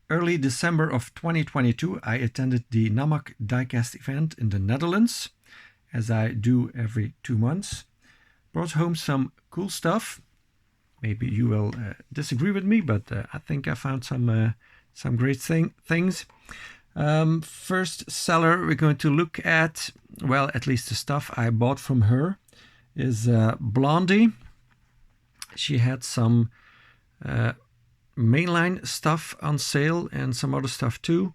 early December of 2022, I attended the NAMAC Diecast event in the Netherlands, as I do every 2 months. Brought home some cool stuff. Maybe you will disagree with me, but I think I found some great things. First seller we're going to look at, well, at least the stuff I bought from her, is Blondie. She had some mainline stuff on sale and some other stuff too.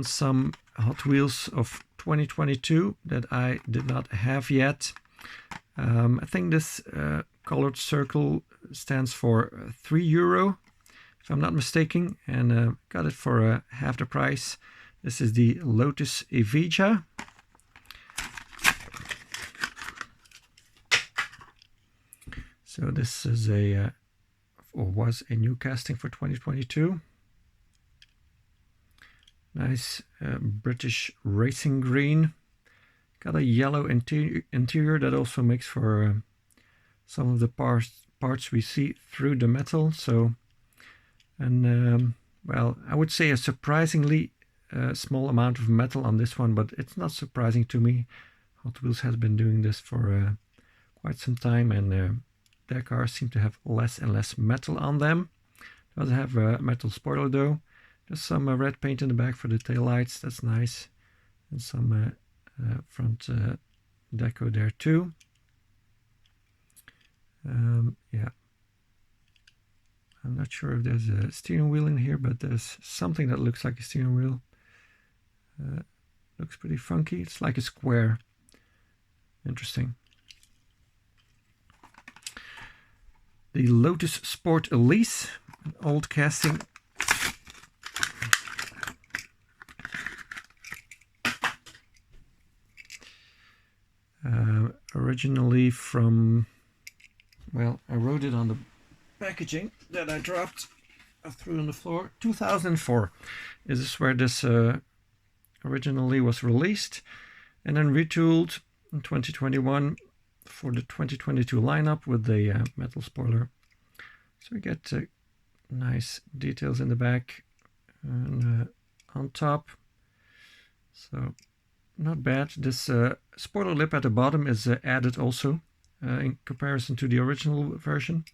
Some Hot Wheels of 2022 that I did not have yet. I think this colored circle stands for €3, if I'm not mistaken, and got it for half the price. This is the Lotus Evija. So this is or was a new casting for 2022. Nice British racing green. Got a yellow interior that also makes for some of the parts we see through the metal. So, and well, I would say a surprisingly small amount of metal on this one, but it's not surprising to me. Hot Wheels has been doing this for quite some time, and their cars seem to have less and less metal on them. It does have a metal spoiler though. There's some red paint in the back for the taillights, that's nice. And some front deco there too. Yeah. I'm not sure if there's a steering wheel in here, but there's something that looks like a steering wheel. Looks pretty funky. It's like a square. Interesting. The Lotus Sport Elise, an old casting. Originally from, well, I wrote it on the packaging that I dropped. I threw on the floor. 2004 is this where this originally was released, and then retooled in 2021 for the 2022 lineup with the metal spoiler. So we get nice details in the back and on top. So not bad. This spoiler lip at the bottom is added also in comparison to the original version.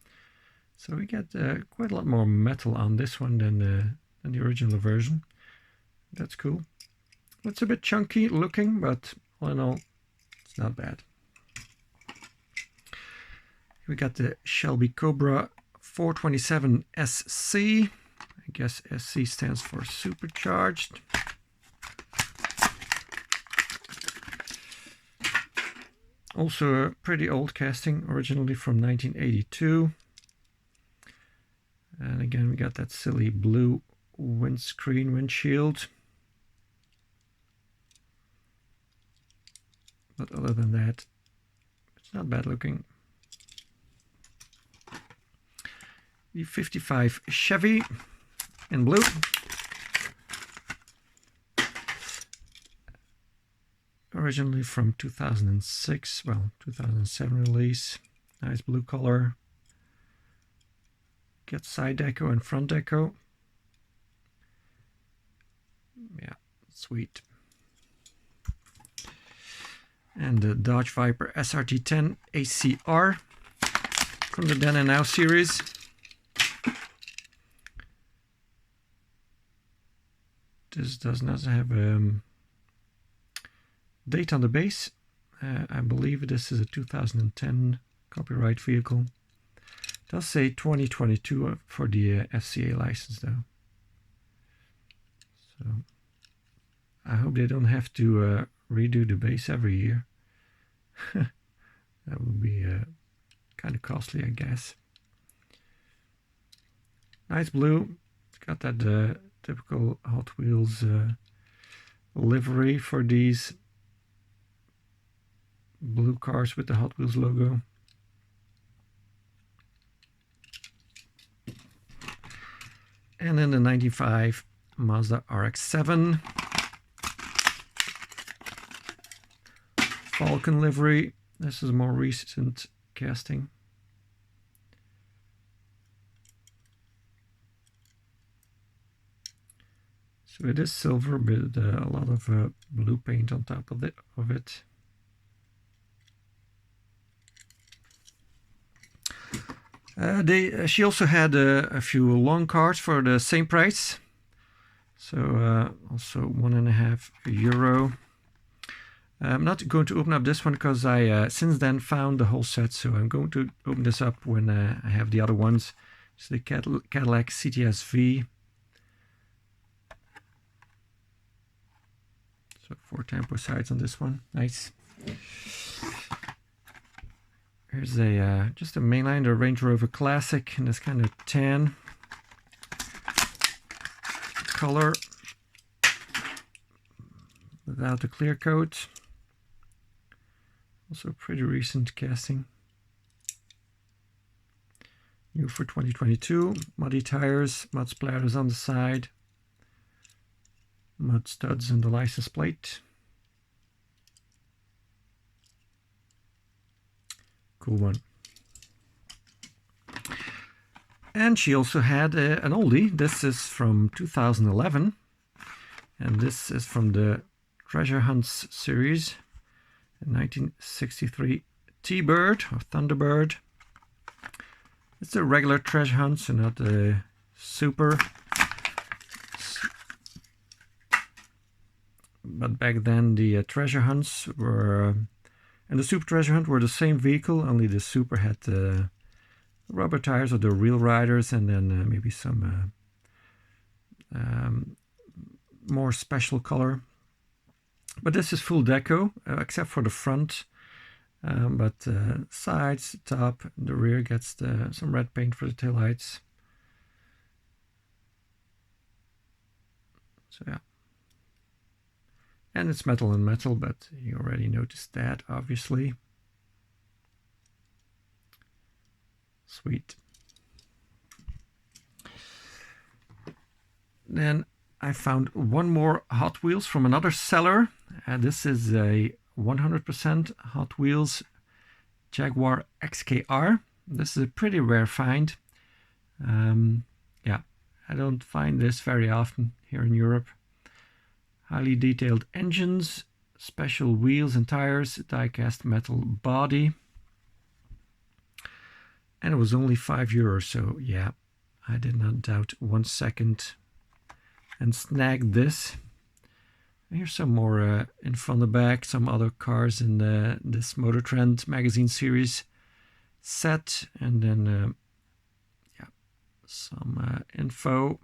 So we get quite a lot more metal on this one than the original version. That's cool. It's a bit chunky looking, but all in all, it's not bad. We got the Shelby Cobra 427 SC. I guess SC stands for supercharged. Also a pretty old casting, originally from 1982. And again, we got that silly blue windshield. But other than that, it's not bad looking. The 55 Chevy in blue. Originally from 2006, well, 2007 release. Nice blue color. Get side deco and front deco. Yeah, sweet. And the Dodge Viper SRT10 ACR from the Then and Now series. This does not have date on the base. I believe this is a 2010 copyright vehicle. It does say 2022 for the FCA license though. So I hope they don't have to redo the base every year. That would be kind of costly, I guess. Nice blue. It's got that typical Hot Wheels livery for these blue cars with the Hot Wheels logo. And then the 95 Mazda RX-7 Falcon livery. This is a more recent casting. So it is silver, but a lot of blue paint on top of it. She also had a few long cars for the same price. So also €1.50. I'm not going to open up this one because I since then found the whole set. So I'm going to open this up when I have the other ones. It's the Cadillac CTS-V. So 4 tempo sides on this one. Nice. Here's a just a mainline, the Range Rover Classic in this kind of tan color without the clear coat. Also pretty recent casting. New for 2022. Muddy tires, mud splatters on the side, mud studs in the license plate. Cool one. And she also had an oldie. This is from 2011. And this is from the Treasure Hunts series. A 1963 T-Bird or Thunderbird. It's a regular treasure hunt, so not a super. But back then the treasure hunts were... and the Super Treasure Hunt were the same vehicle, only the Super had the rubber tires or the Real Riders, and then maybe some more special color. But this is full deco, except for the front. But sides, top, the rear gets some red paint for the taillights. So yeah. And it's metal on metal, but you already noticed that, obviously. Sweet. Then I found one more Hot Wheels from another seller. This is a 100% Hot Wheels Jaguar XKR. This is a pretty rare find. Yeah, I don't find this very often here in Europe. Highly detailed engines, special wheels and tires, die-cast metal body. And it was only €5, so yeah, I did not doubt 1 second and snagged this. Here's some more info on the back, some other cars in this Motor Trend magazine series set, and then yeah, some info.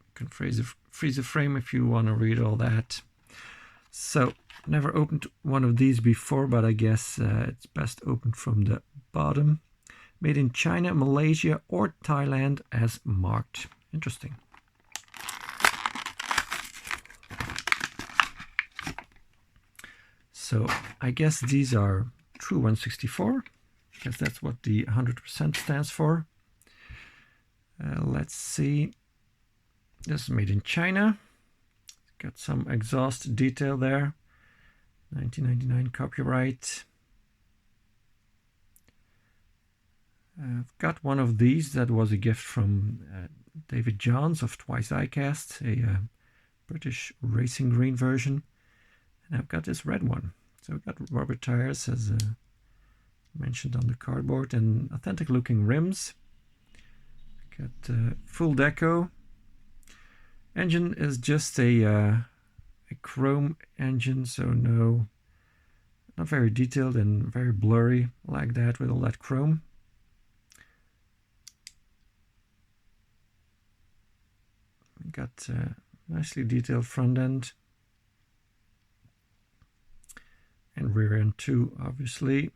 You can freeze a frame if you want to read all that. So, never opened one of these before, but I guess it's best opened from the bottom. Made in China, Malaysia, or Thailand as marked. Interesting. So I guess these are true 164, because that's what the 100% stands for. Let's see. This is made in China. Got some exhaust detail there. 1999 copyright. I've got one of these that was a gift from David Johns of Twice Diecast, a British racing green version. And I've got this red one. So we've got rubber tires as mentioned on the cardboard, and authentic looking rims. Got full deco. Engine is just a chrome engine, so not very detailed and very blurry like that with all that chrome. Got nicely detailed front end. And rear end too, obviously.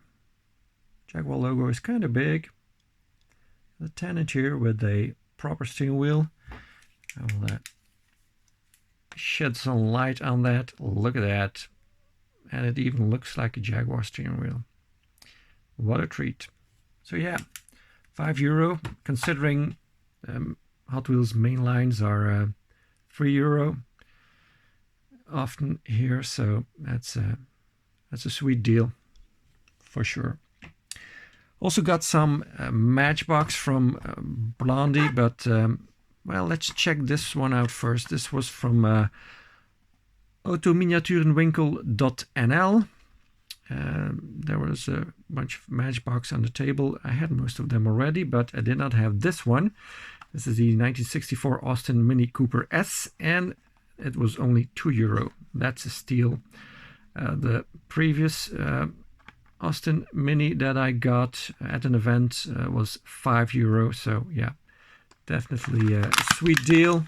Jaguar logo is kind of big. The 10-inch here with a proper steering wheel. I will shed some light on that. Look at that. And it even looks like a Jaguar steering wheel. What a treat. So yeah, €5, considering Hot Wheels main lines are €3 often here, so that's a sweet deal for sure. Also got some Matchbox from Blondie, but well, let's check this one out first. This was from autominiaturenwinkel.nl. There was a bunch of Matchbox on the table. I had most of them already, but I did not have this one. This is the 1964 Austin Mini Cooper S, and it was only €2. That's a steal. The previous Austin Mini that I got at an event was €5. So yeah, definitely a sweet deal.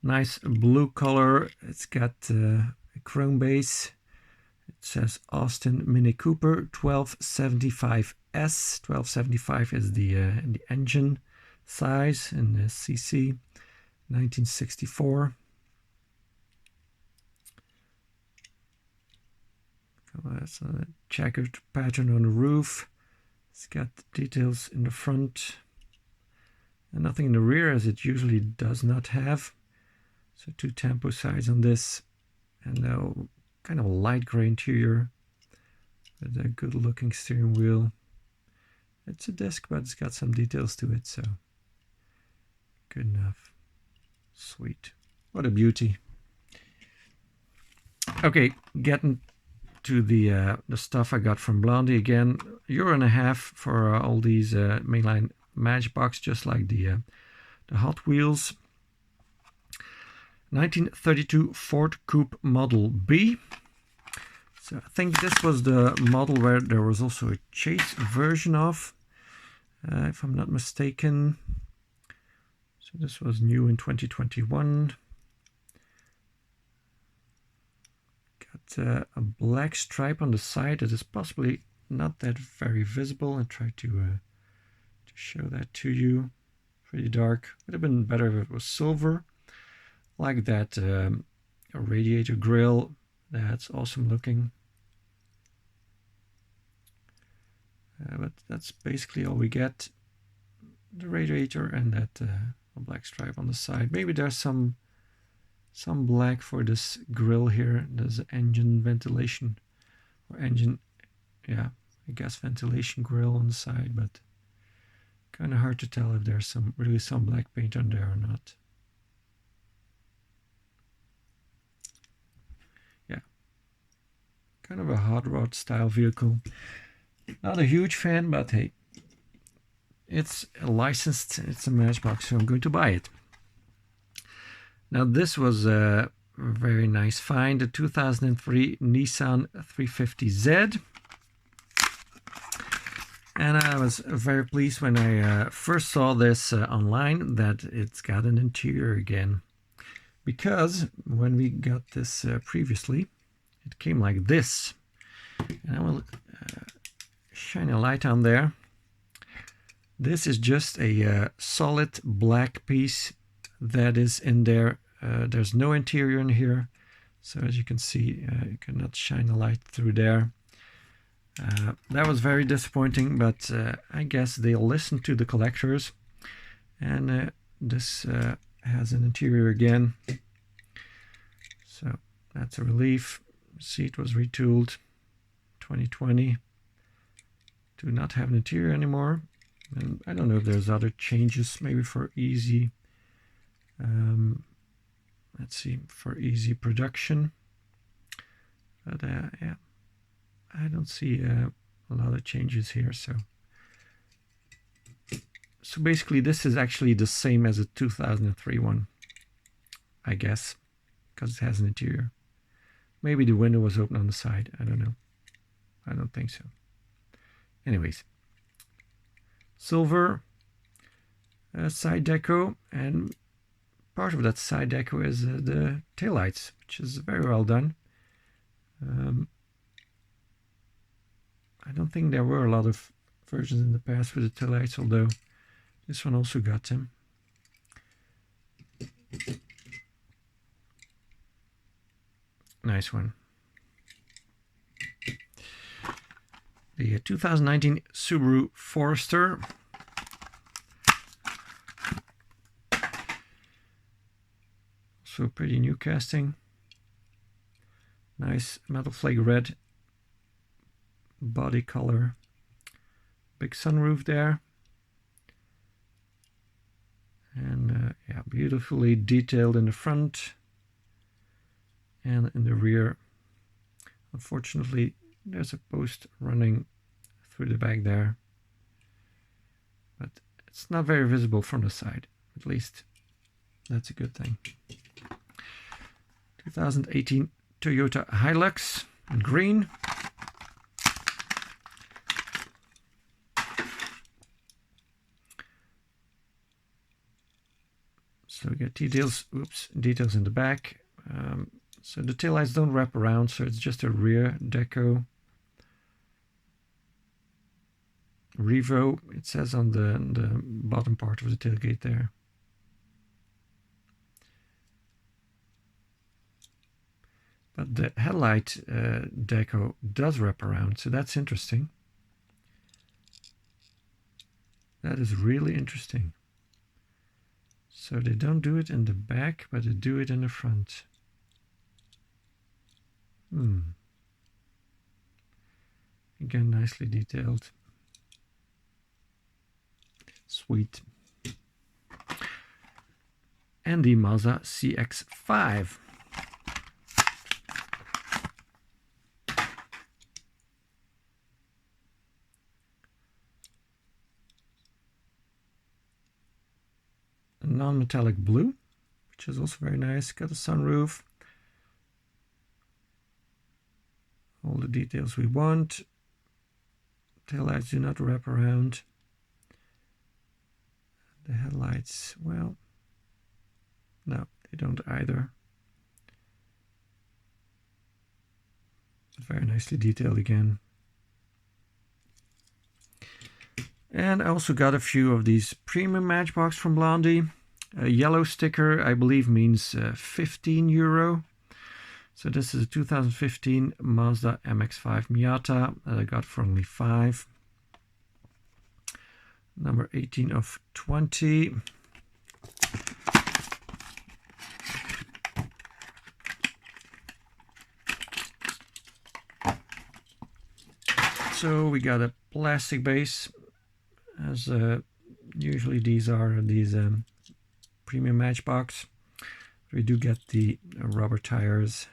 Nice blue color. It's got a chrome base. It says Austin Mini Cooper 1275S. 1275 is the engine size in the CC. 1964. So that's a checkered pattern on the roof. It's got details in the front and nothing in the rear, as it usually does not have. So 2 tempo sides on this, and a kind of a light gray interior with a good looking steering wheel. It's a disc, but it's got some details to it, so good enough. Sweet. What a beauty. Okay, getting to the stuff I got from Blondie again. €1.50 for all these mainline Matchbox, just like the Hot Wheels. 1932 Ford Coupe Model B. So I think this was the model where there was also a chase version of, if I'm not mistaken. So this was new in 2021. Got a black stripe on the side that is possibly not that very visible, and try to show that to you. Pretty dark. Would have been better if it was silver. Like that a radiator grille. That's awesome looking. But that's basically all we get. The radiator and that black stripe on the side. Maybe there's some black for this grille here. There's an engine ventilation or engine, yeah, I guess ventilation grille on the side, but kind of hard to tell if there's really some black paint on there or not. Yeah, kind of a hot rod style vehicle. Not a huge fan, but hey, it's licensed, it's a Matchbox, so I'm going to buy it. Now this was a very nice find, the 2003 Nissan 350Z. And I was very pleased when I first saw this online that it's got an interior again. Because when we got this previously, it came like this. And I will shine a light on there. This is just a solid black piece that is in there. There's no interior in here, so as you can see, you cannot shine a light through there. That was very disappointing, but I guess they'll listen to the collectors, and this has an interior again, so that's a relief. Seat was retooled 2020 to not have an interior anymore, and I don't know if there's other changes, maybe for easy let's see, for easy production, but yeah, I don't see a lot of changes here. So basically this is actually the same as a 2003 one, I guess, because it has an interior. Maybe the window was open on the side, I don't know. I don't think so. Anyways, silver side deco, and part of that side deco is the taillights, which is very well done. I don't think there were a lot of versions in the past with the taillights, although this one also got them. Nice one. The 2019 Subaru Forester. So pretty new casting. Nice metal flake red body color. Big sunroof there. Beautifully detailed in the front and in the rear. Unfortunately, there's a post running through the back there, but it's not very visible from the side. At least that's a good thing. 2018 Toyota Hilux in green. So we get details in the back. So the taillights don't wrap around, so it's just a rear deco. Revo, it says on the bottom part of the tailgate there. But the headlight deco does wrap around, so that's interesting. That is really interesting. So they don't do it in the back, but they do it in the front. Again, nicely detailed. Sweet. And the Mazda CX-5. A non-metallic blue, which is also very nice. Got a sunroof. All the details we want. Taillights do not wrap around. The headlights, well, no, they don't either. Very nicely detailed again. And I also got a few of these premium Matchbox from Blondie. A yellow sticker, I believe, means 15 euro. So this is a 2015 Mazda MX-5 Miata that I got for only 5. Number 18 of 20. So we got a plastic base, as usually these are premium Matchbox. We do get the rubber tires.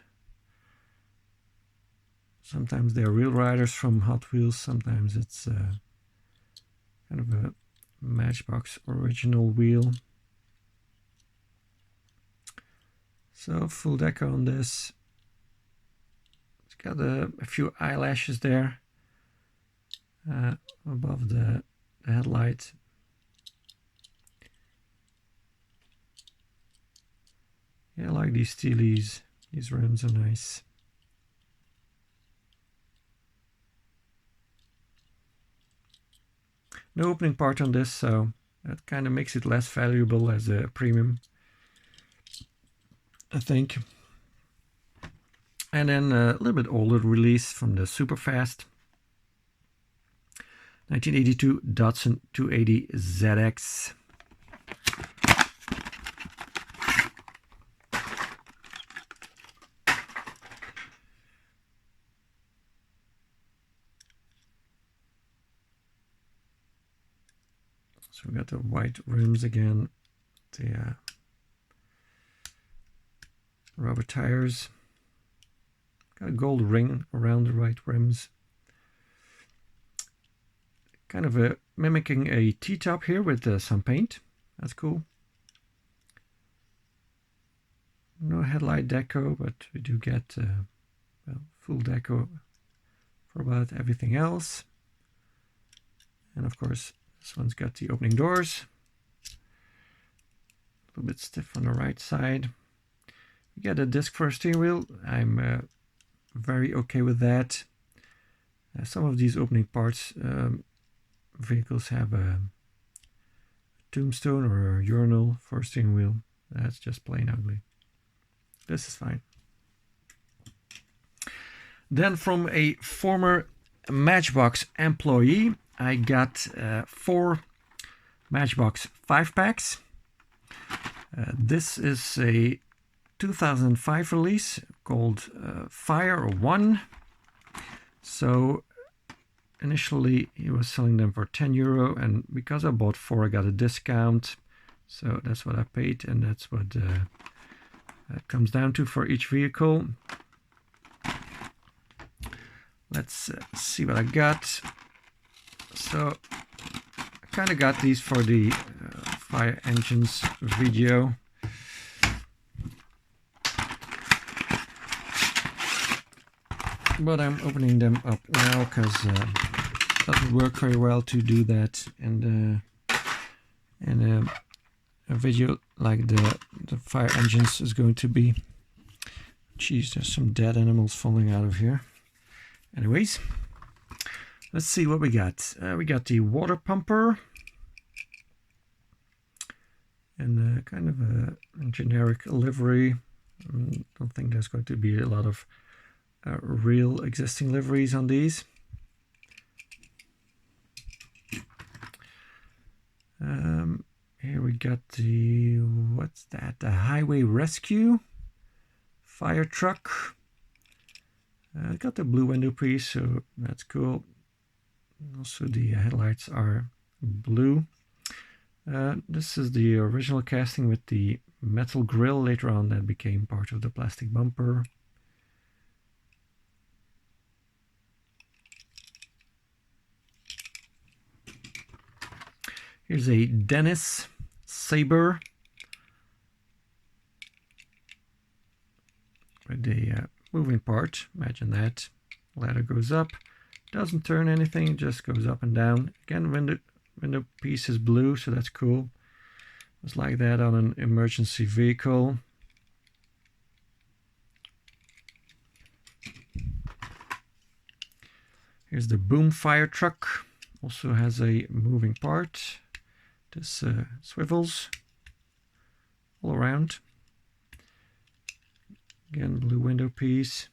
Sometimes they're Real Riders from Hot Wheels, sometimes it's kind of a Matchbox original wheel. So full deco on this. It's got a few eyelashes there above the headlight. Yeah, I like these steelies. These rims are nice. No opening part on this, so that kind of makes it less valuable as a premium, I think. And then a little bit older release from the Superfast. 1982 Datsun 280 ZX. So we got the white rims again, the rubber tires, got a gold ring around the right rims. Kind of mimicking a T-top here with some paint. That's cool. No headlight deco, but we do get well, full deco for about everything else. And of course, this one's got the opening doors. A little bit stiff on the right side. We get a disc for a steering wheel. I'm very okay with that. Some of these opening parts vehicles have a tombstone or a urinal for a steering wheel. That's just plain ugly. This is fine. Then from a former Matchbox employee, I got 4 Matchbox 5-packs. This is a 2005 release called Fire 1. So initially he was selling them for 10 euro, and because I bought 4 I got a discount. So that's what I paid, and that's what it comes down to for each vehicle. Let's see what I got. So I kind of got these for the fire engines video. But I'm opening them up now because it doesn't work very well to do that in a video like the fire engines is going to be. Jeez, there's some dead animals falling out of here. Anyways, let's see what we got. We got the water pumper. And kind of a generic livery. Don't think there's going to be a lot of real existing liveries on these. Here we got the, what's that? The highway rescue fire truck. Got the blue window piece, so that's cool. Also the headlights are blue. This is the original casting with the metal grille. Later on that became part of the plastic bumper. Here's a Dennis Sabre with a moving part. Imagine that. Ladder goes up, doesn't turn anything, just goes up and down. Again, window piece is blue, so that's cool. It's like that on an emergency vehicle. Here's the boom fire truck. Also has a moving part. This swivels all around. Again, blue window piece.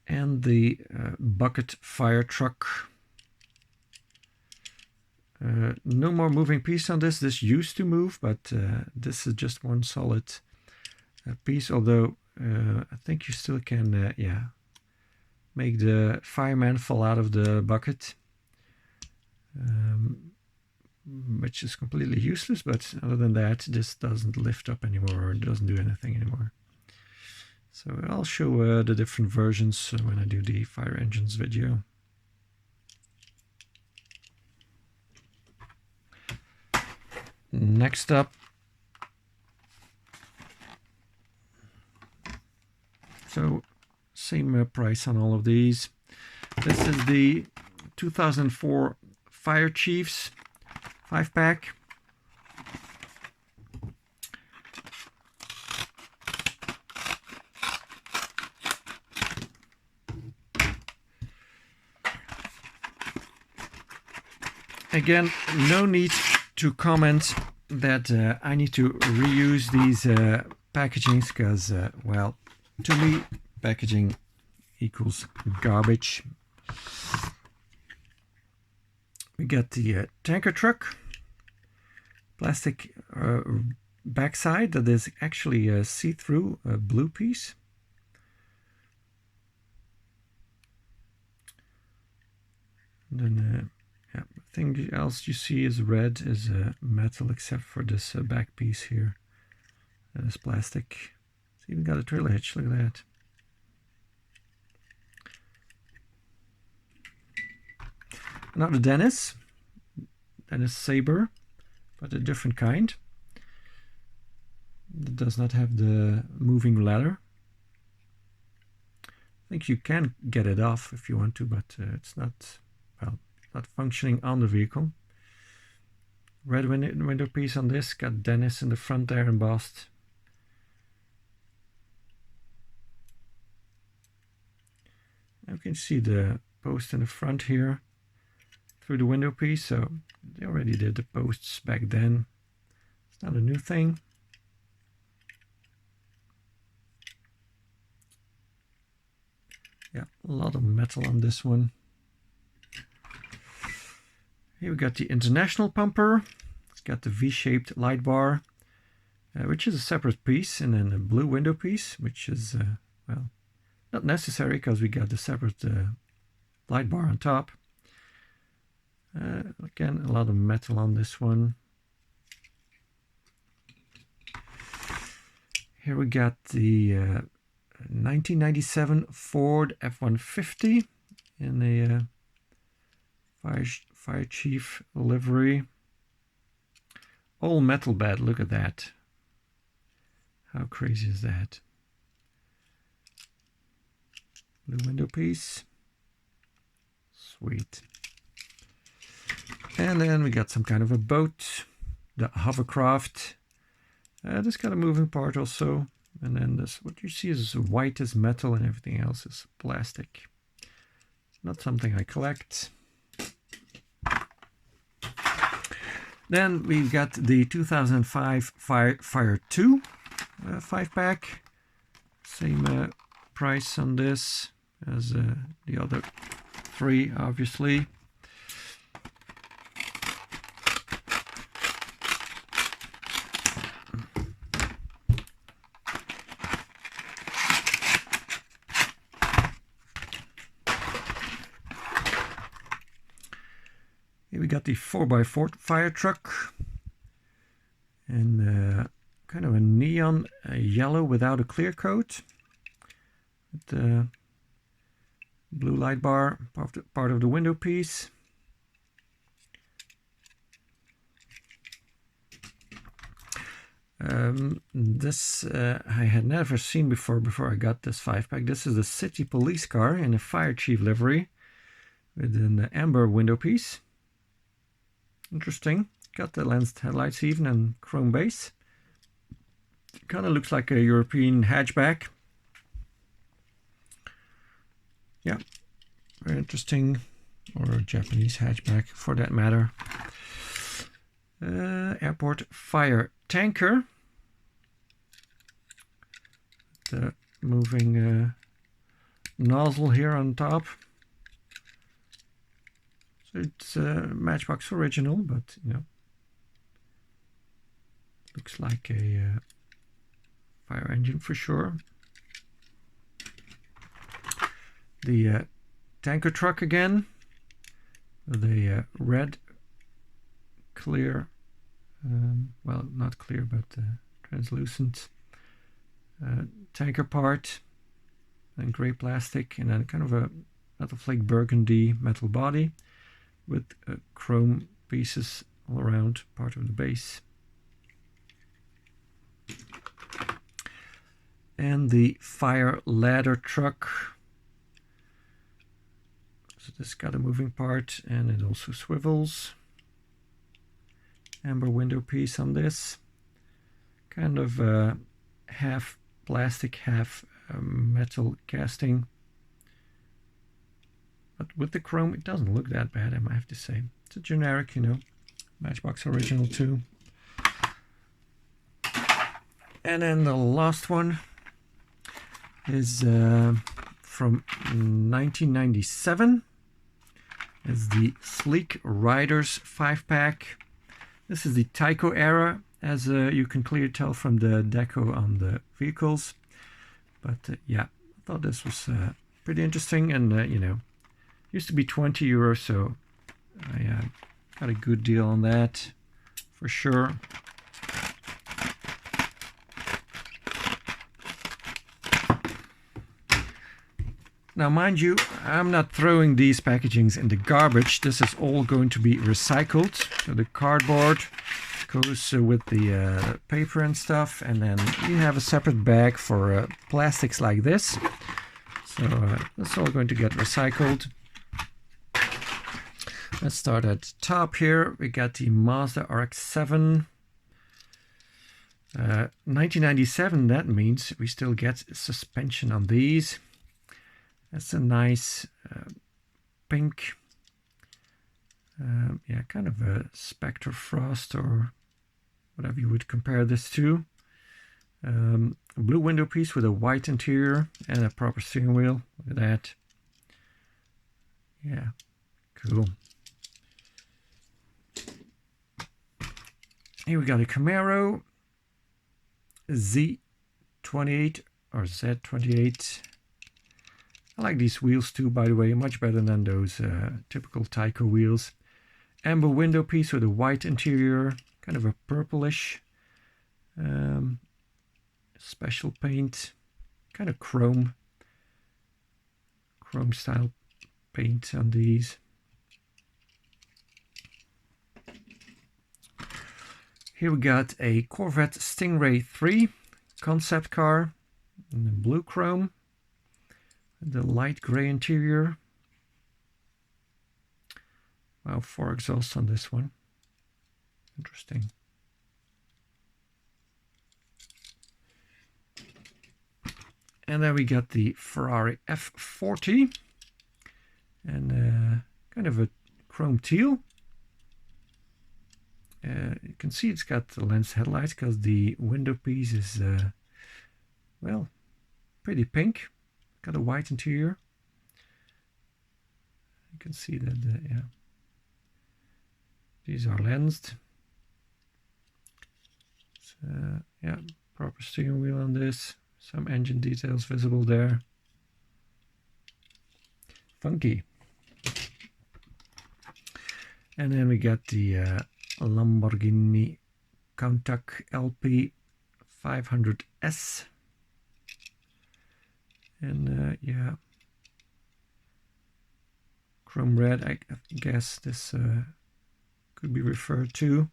And the bucket fire truck. No more moving piece on this. This used to move, but this is just one solid piece. Although I think you still can, yeah, make the fireman fall out of the bucket, which is completely useless. But other than that, this doesn't lift up anymore, or doesn't do anything anymore. So I'll show the different versions when I do the fire engines video. Next up, so same price on all of these. This is the 2004 Fire Chiefs 5-pack. Again, no need to comment that I need to reuse these packagings because, well, to me, packaging equals garbage. We got the tanker truck, plastic backside that is actually a see-through blue piece. And then everything else you see is red, is metal, except for this back piece here. That is plastic. It's even got a trailer hitch, look at that. Another Dennis Sabre, but a different kind. It does not have the moving ladder. I think you can get it off if you want to, but it's not, well, not functioning on the vehicle. Red window piece on this, got Dennis in the front there embossed. You can see the post in the front here through the window piece, so they already did the posts back then. It's not a new thing. Yeah, a lot of metal on this one. Here we got the International pumper. It's got the V-shaped light bar, which is a separate piece, and then a blue window piece, which is, well, not necessary because we got the separate light bar on top. Again, a lot of metal on this one. Here we got the 1997 Ford F-150 in a fire chief livery. All metal bed, look at that. How crazy is that? Blue window piece. Sweet. And then we got some kind of a boat, the hovercraft. This got a moving part also. And then this, what you see is white as metal and everything else is plastic. Not something I collect. Then we've got the 2005 Fire 2 5-pack. Same price on this as the other three, obviously. Here we got the 4x4 fire truck and kind of a neon yellow without a clear coat. With the blue light bar, part of the window piece. This I had never seen before I got this 5-pack. This is a city police car in a fire chief livery with an amber window piece. Interesting. Got the lensed headlights even and chrome base. Kind of looks like a European hatchback. Yeah, very interesting. Or a Japanese hatchback for that matter. Airport fire tanker. The moving nozzle here on top. So it's a Matchbox original, but you know, looks like a fire engine for sure. The tanker truck again, the red clear, well, not clear, but translucent tanker part, and grey plastic, and then kind of a metal flake burgundy metal body with chrome pieces all around part of the base. And the fire ladder truck. So this got a moving part and it also swivels. Amber window piece on this. Kind of half plastic, half metal casting. But with the chrome, it doesn't look that bad, I might have to say. It's a generic, you know, Matchbox original too. And then the last one is from 1997. It's the Sleek Riders 5-pack. This is the Tyco era, as you can clearly tell from the deco on the vehicles. But yeah, I thought this was pretty interesting, and you know, used to be 20 euros, so I got a good deal on that for sure. Now, mind you, I'm not throwing these packagings in the garbage. This is all going to be recycled. So the cardboard goes with the paper and stuff, and then you have a separate bag for plastics like this. So that's all going to get recycled. Let's start at the top here. We got the Mazda RX-7. 1997, that means we still get suspension on these. That's a nice pink, yeah, kind of a Spectre Frost or whatever you would compare this to. A blue window piece with a white interior and a proper steering wheel. Look at that. Yeah, cool. Here we got a Camaro Z28 or Z28. I like these wheels too, by the way, much better than those typical Tyco wheels. Amber window piece with a white interior, kind of a purplish special paint, kind of chrome style paint on these. Here we got a Corvette Stingray 3 concept car in the blue chrome, the light gray interior. Wow, 4 exhausts on this one. Interesting. And then we got the Ferrari F40 and kind of a chrome teal. You can see it's got the lens headlights because the window piece is, well, pretty pink. Got a white interior. You can see that, yeah. These are lensed. So, yeah, proper steering wheel on this. Some engine details visible there. Funky. And then we got the Lamborghini Countach LP 500S. And yeah, chrome red, I guess this could be referred to.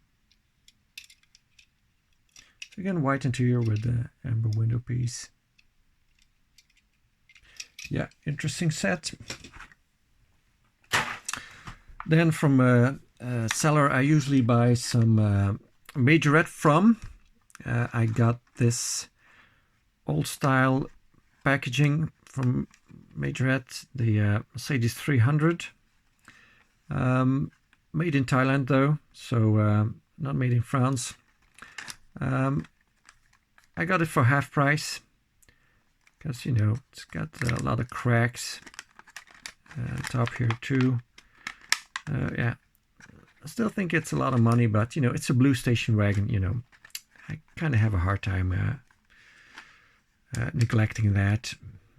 So again, white interior with the amber window piece. Yeah, interesting set. Then from a seller I usually buy some Majorette from. I got this old style packaging from Majorette, the Mercedes 300. Made in Thailand though, so not made in France. I got it for half price because, you know, it's got a lot of cracks top here too. Yeah, I still think it's a lot of money, but, you know, it's a blue station wagon, you know. I kind of have a hard time neglecting that,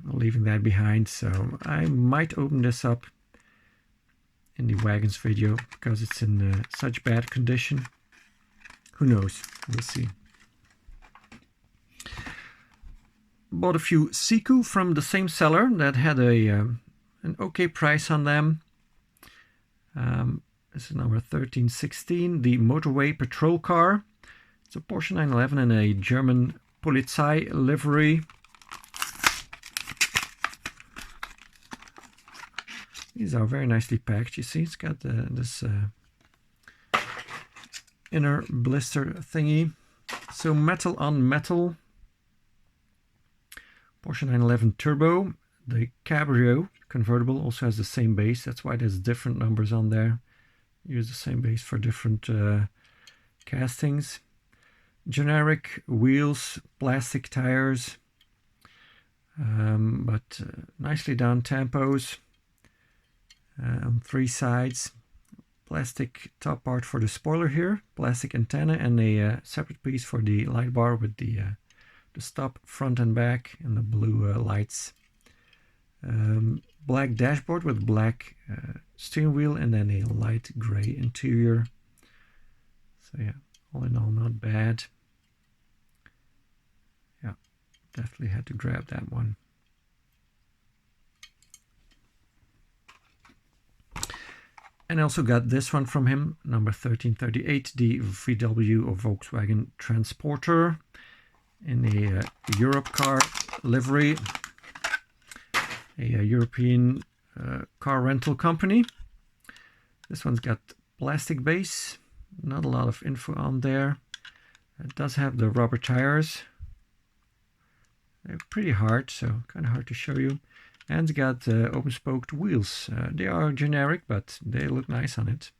leaving that behind. So I might open this up in the wagons video because it's in such bad condition. Who knows? We'll see. Bought a few Siku from the same seller that had a an okay price on them. This is number 1316, the motorway patrol car. It's a Porsche 911 and a German Polizei livery. These are very nicely packed. You see, it's got this inner blister thingy. So metal on metal. Porsche 911 Turbo. The Cabrio convertible also has the same base. That's why there's different numbers on there. Use the same base for different castings. Generic wheels, plastic tires, but nicely done tampos on 3 sides. Plastic top part for the spoiler here, plastic antenna, and a separate piece for the light bar with the stop front and back and the blue lights. Black dashboard with black steering wheel and then a light gray interior. So yeah, all in all, not bad. Yeah, definitely had to grab that one. And I also got this one from him, number 1338, the VW or Volkswagen Transporter in a Europe car livery. A European car rental company. This one's got plastic base, not a lot of info on there. It does have the rubber tires. They're pretty hard, so kind of hard to show you. And it's got open spoked wheels. They are generic, but they look nice on it.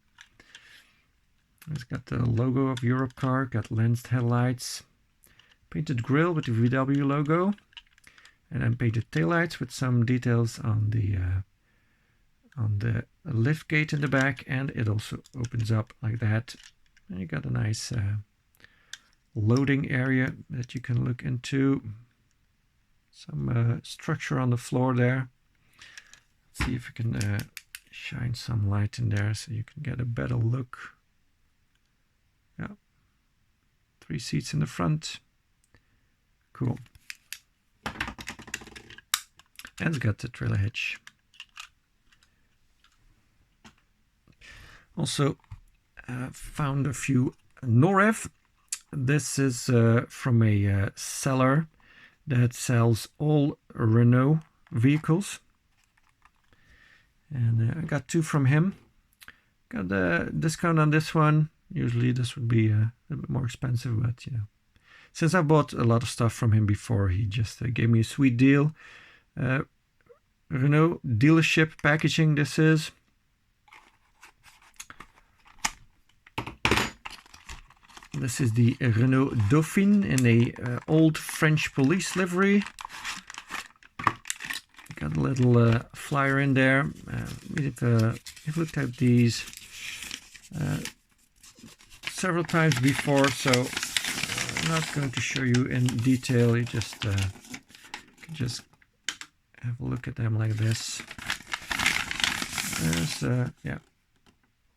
It's got the logo of Europe car, got lensed headlights, painted grille with the VW logo. And then painted taillights with some details on the lift gate in the back, and it also opens up like that. And you got a nice loading area that you can look into. Some structure on the floor there. Let's see if we can shine some light in there so you can get a better look. Yeah, 3 seats in the front. Cool. And it's got the trailer hitch. Also found a few Norev. This is from a seller that sells all Renault vehicles. And I got 2 from him. Got a discount on this one. Usually this would be a little bit more expensive, but you know, since I bought a lot of stuff from him before, he just gave me a sweet deal. Renault dealership packaging this is. This is the Renault Dauphine in a old French police livery. Got a little flyer in there. We've looked at these several times before, so I'm not going to show you in detail. You just have a look at them like this. There's yeah,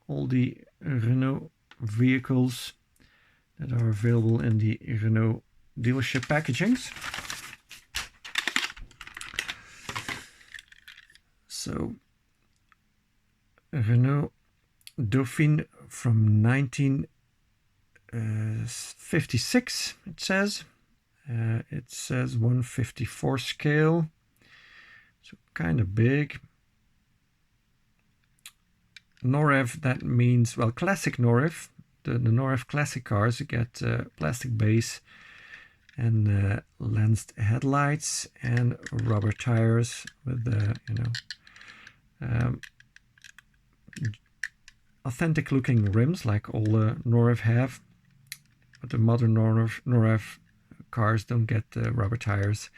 all the Renault vehicles that are available in the Renault dealership packagings. So, Renault Dauphine from 1956, it says. It says 154 scale, so kind of big. Norev, that means, well, classic Norev. The Norev classic cars get plastic base and lensed headlights and rubber tires with you know, authentic looking rims like all Norev have, but the modern Norev cars don't get rubber tires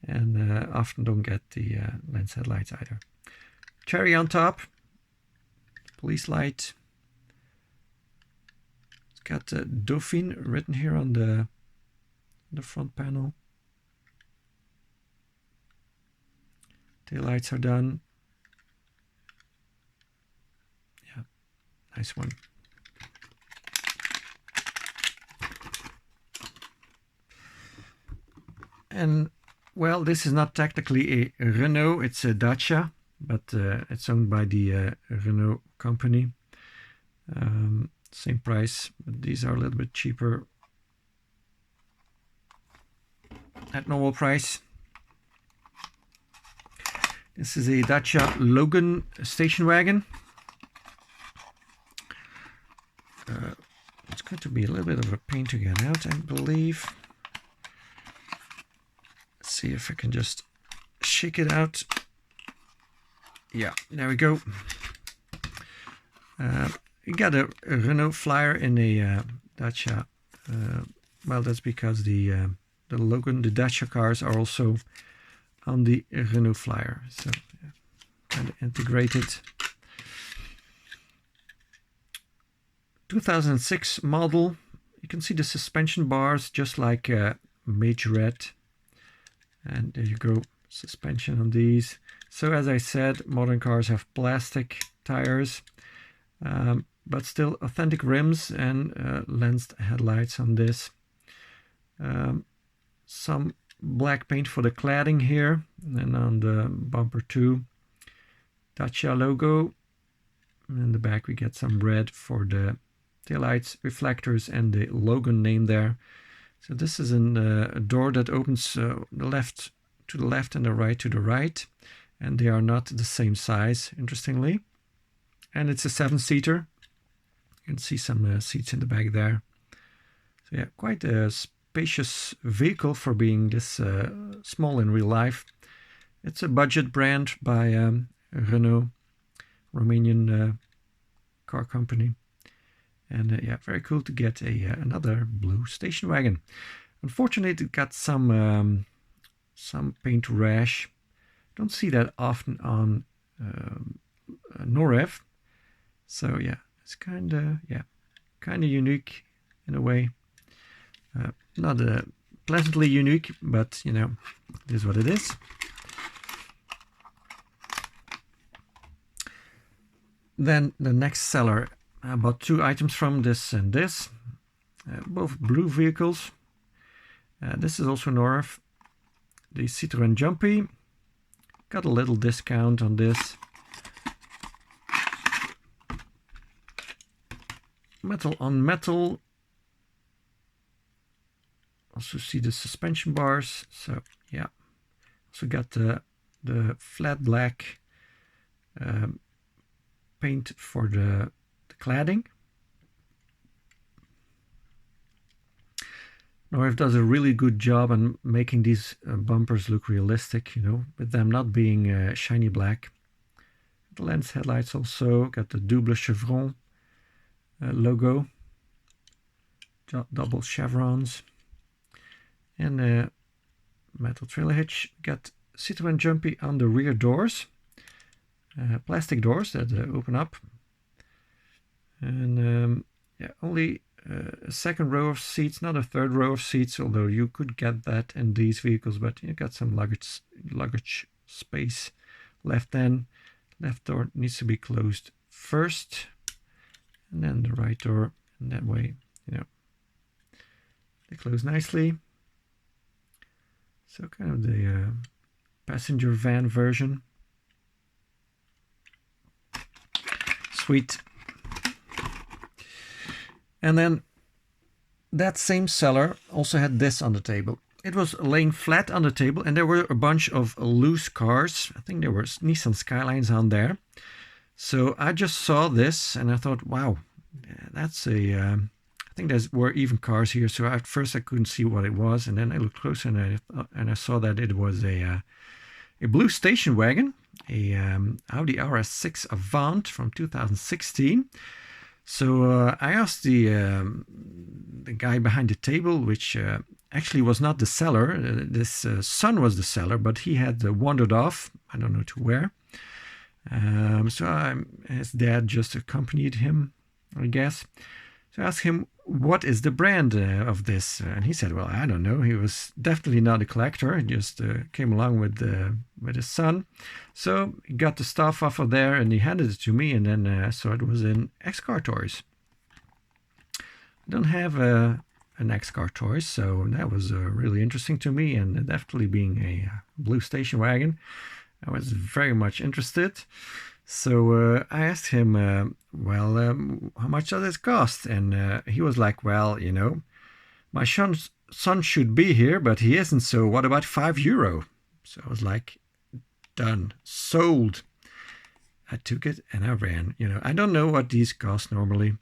and often don't get the lens headlights either. Cherry on top, police light. It's got Dauphine written here on the front panel. Taillights are done. Yeah, nice one. And well, this is not technically a Renault, it's a Dacia, but it's owned by the Renault company. Same price, but these are a little bit cheaper at normal price. This is a Dacia Logan station wagon. It's going to be a little bit of a pain to get out, I believe. Let's see if I can just shake it out. Yeah, there we go. You got a Renault flyer in a Dacia. Well, that's because the Logan, the Dacia cars are also on the Renault flyer, so yeah, kind of integrated. 2006 model. You can see the suspension bars just like Majorette, and there you go, suspension on these. So as I said, modern cars have plastic tires, but still authentic rims and lensed headlights on this. Some black paint for the cladding here, and on the bumper too, Dacia logo. And in the back we get some red for the taillights, reflectors, and the Logan name there. So this is a door that opens the left to the left and the right to the right, and they are not the same size, interestingly. And it's a 7-seater. You can see some seats in the back there. So yeah, quite a spacious vehicle for being this small in real life. It's a budget brand by Renault, Romanian car company. And yeah, very cool to get another blue station wagon. Unfortunately, it got some paint rash. Don't see that often on Norev. So yeah, it's kind of unique in a way. Not pleasantly unique, but you know, it is what it is. Then the next seller, I bought 2 items from this and this, both blue vehicles. This is also Norev. The Citroen Jumpy, got a little discount on this. Metal on metal. Also see the suspension bars. So yeah, also got the flat black paint for the cladding. Norev does a really good job on making these bumpers look realistic, you know, with them not being shiny black. The lens headlights also got the double chevron logo, double chevrons, and metal trailer hitch. Got Citroen Jumpy on the rear doors, plastic doors that open up, and yeah, only a second row of seats, not a third row of seats, although you could get that in these vehicles, but you got some luggage space left. Then left door needs to be closed first, and then the right door, and that way, you know, they close nicely. So kind of the passenger van version. Sweet. And then that same seller also had this on the table. It was laying flat on the table, and there were a bunch of loose cars. I think there were Nissan Skylines on there. So I just saw this and I thought, wow, that's a... I think there were even cars here. So at first I couldn't see what it was, and then I looked closer and I saw that it was a blue station wagon, a Audi RS6 Avant from 2016. So I asked the guy behind the table, which actually was not the seller. This son was the seller, but he had wandered off. I don't know to where. So his dad just accompanied him, I guess. So I asked him, what is the brand of this? And he said, well, I don't know. He was definitely not a collector. He just came along with his son. So he got the stuff off of there and he handed it to me. And then I saw it was in X-Car Toys. I don't have an X-Car Toys, so that was really interesting to me. And definitely being a blue station wagon, I was very much interested. So I asked him, how much does this cost? And he was like, well, you know, my son should be here, but he isn't. So what about €5? So I was like, done, sold. I took it and I ran. You know, I don't know what these cost normally,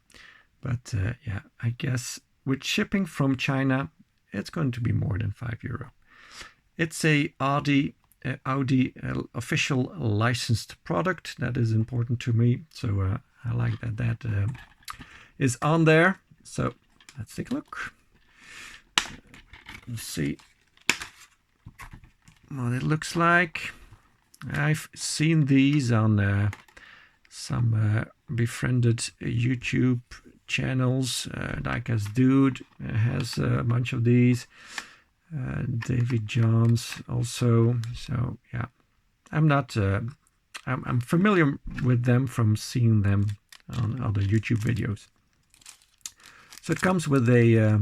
but yeah, I guess with shipping from China, it's going to be more than €5. It's a Audi official licensed product. That is important to me, so I like that is on there. So let's take a look. Let's see what it looks like. I've seen these on some befriended YouTube channels. Diecast Dude has a bunch of these. David Johns also. So yeah, I'm not. I'm familiar with them from seeing them on other YouTube videos. So it comes with a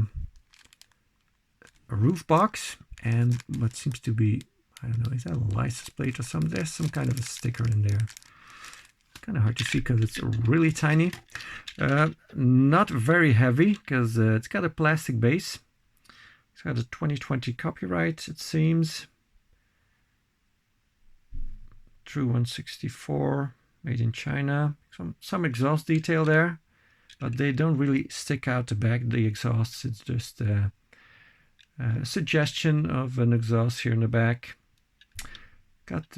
roof box and what seems to be, I don't know, is that a license plate or something? There's some kind of a sticker in there. Kind of hard to see because it's really tiny. Not very heavy because it's got a plastic base. It's got a 2020 copyright, it seems. True 164, made in China. Some exhaust detail there, but they don't really stick out the back, the exhausts. It's just a suggestion of an exhaust here in the back. Got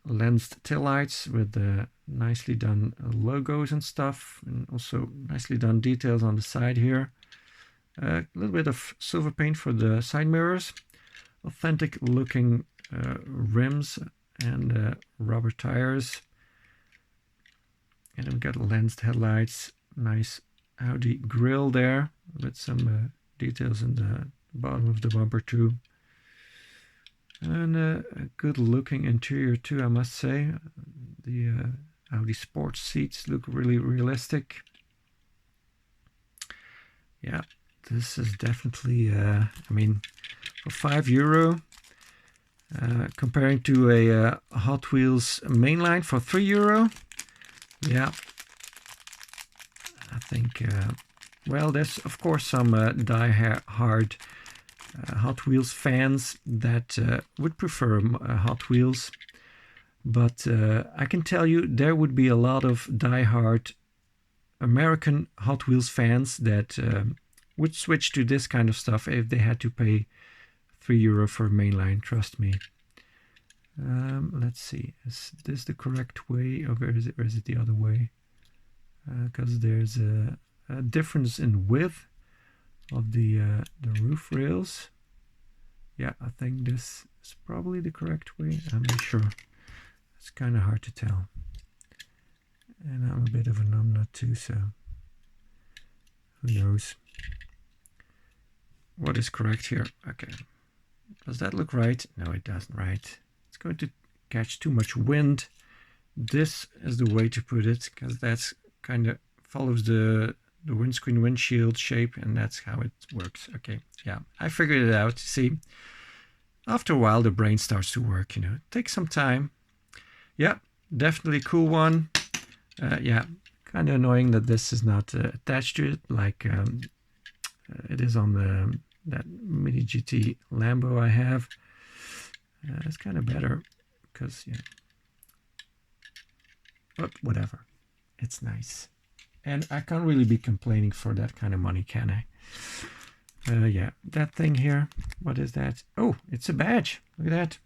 lensed taillights with nicely done logos and stuff, and also nicely done details on the side here. A little bit of silver paint for the side mirrors, authentic looking rims and rubber tires. And then we got lensed headlights, nice Audi grille there with some details in the bottom of the bumper too. And a good looking interior too, I must say. The Audi sports seats look really realistic. Yeah, this is definitely, I mean, for €5, comparing to a Hot Wheels mainline for €3. Yeah, I think, well, there's of course some die-hard Hot Wheels fans that would prefer Hot Wheels, but I can tell you there would be a lot of die-hard American Hot Wheels fans that would switch to this kind of stuff if they had to pay €3 for mainline, trust me. Let's see, is this the correct way, or is it the other way? Because there's a difference in width of the roof rails. Yeah, I think this is probably the correct way. I'm not sure. It's kind of hard to tell. And I'm a bit of a numbnut too, so who knows what is correct here. Okay, does that look right? No, it doesn't, right? It's going to catch too much wind. This is the way to put it, because that's kind of follows the windscreen windshield shape, and that's how it works. Okay, yeah, I figured it out. See, after a while the brain starts to work, you know. It takes some time. Yeah, definitely cool one. Yeah, kind of annoying that this is not attached to it like it is on that Mini GT Lambo I have. It's kind of better because, yeah, but whatever, it's nice. And I can't really be complaining for that kind of money, can I? Yeah, that thing here, what is that? Oh, it's a badge. Look at that.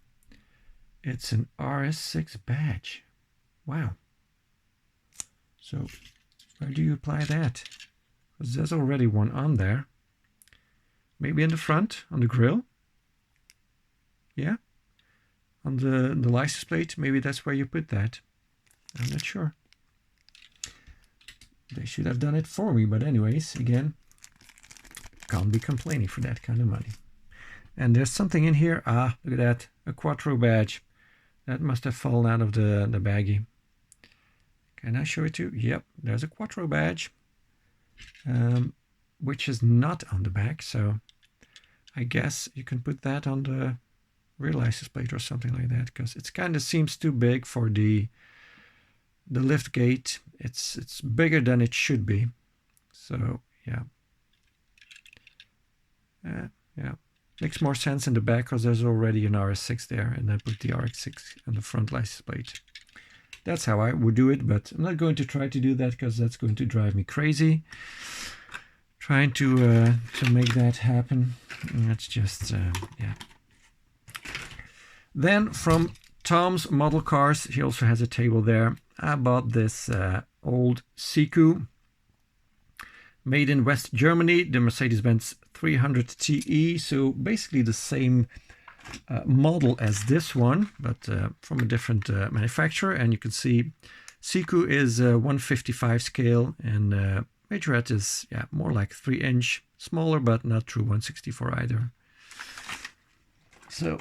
It's an RS6 badge. Wow. So where do you apply that? Because there's already one on there. Maybe in the front, on the grille. Yeah. On the license plate, maybe that's where you put that. I'm not sure. They should have done it for me, but anyways, again, can't be complaining for that kind of money. And there's something in here. Ah, look at that, a Quattro badge. That must have fallen out of the baggie. Can I show it to you? Yep, there's a Quattro badge, which is not on the back, so I guess you can put that on the rear license plate or something like that, because it kind of seems too big for the lift gate. It's bigger than it should be. So yeah, yeah, makes more sense in the back because there's already an RS6 there, and I put the RX6 on the front license plate. That's how I would do it, but I'm not going to try to do that because that's going to drive me crazy. Trying to make that happen. That's just yeah. Then from Tom's Model Cars, he also has a table there. I bought this old Siku, made in West Germany, the Mercedes-Benz 300 TE. So basically the same model as this one, but from a different manufacturer. And you can see Siku is 155 scale, and Majorette is, yeah, more like 3-inch, smaller, but not true 164 either. So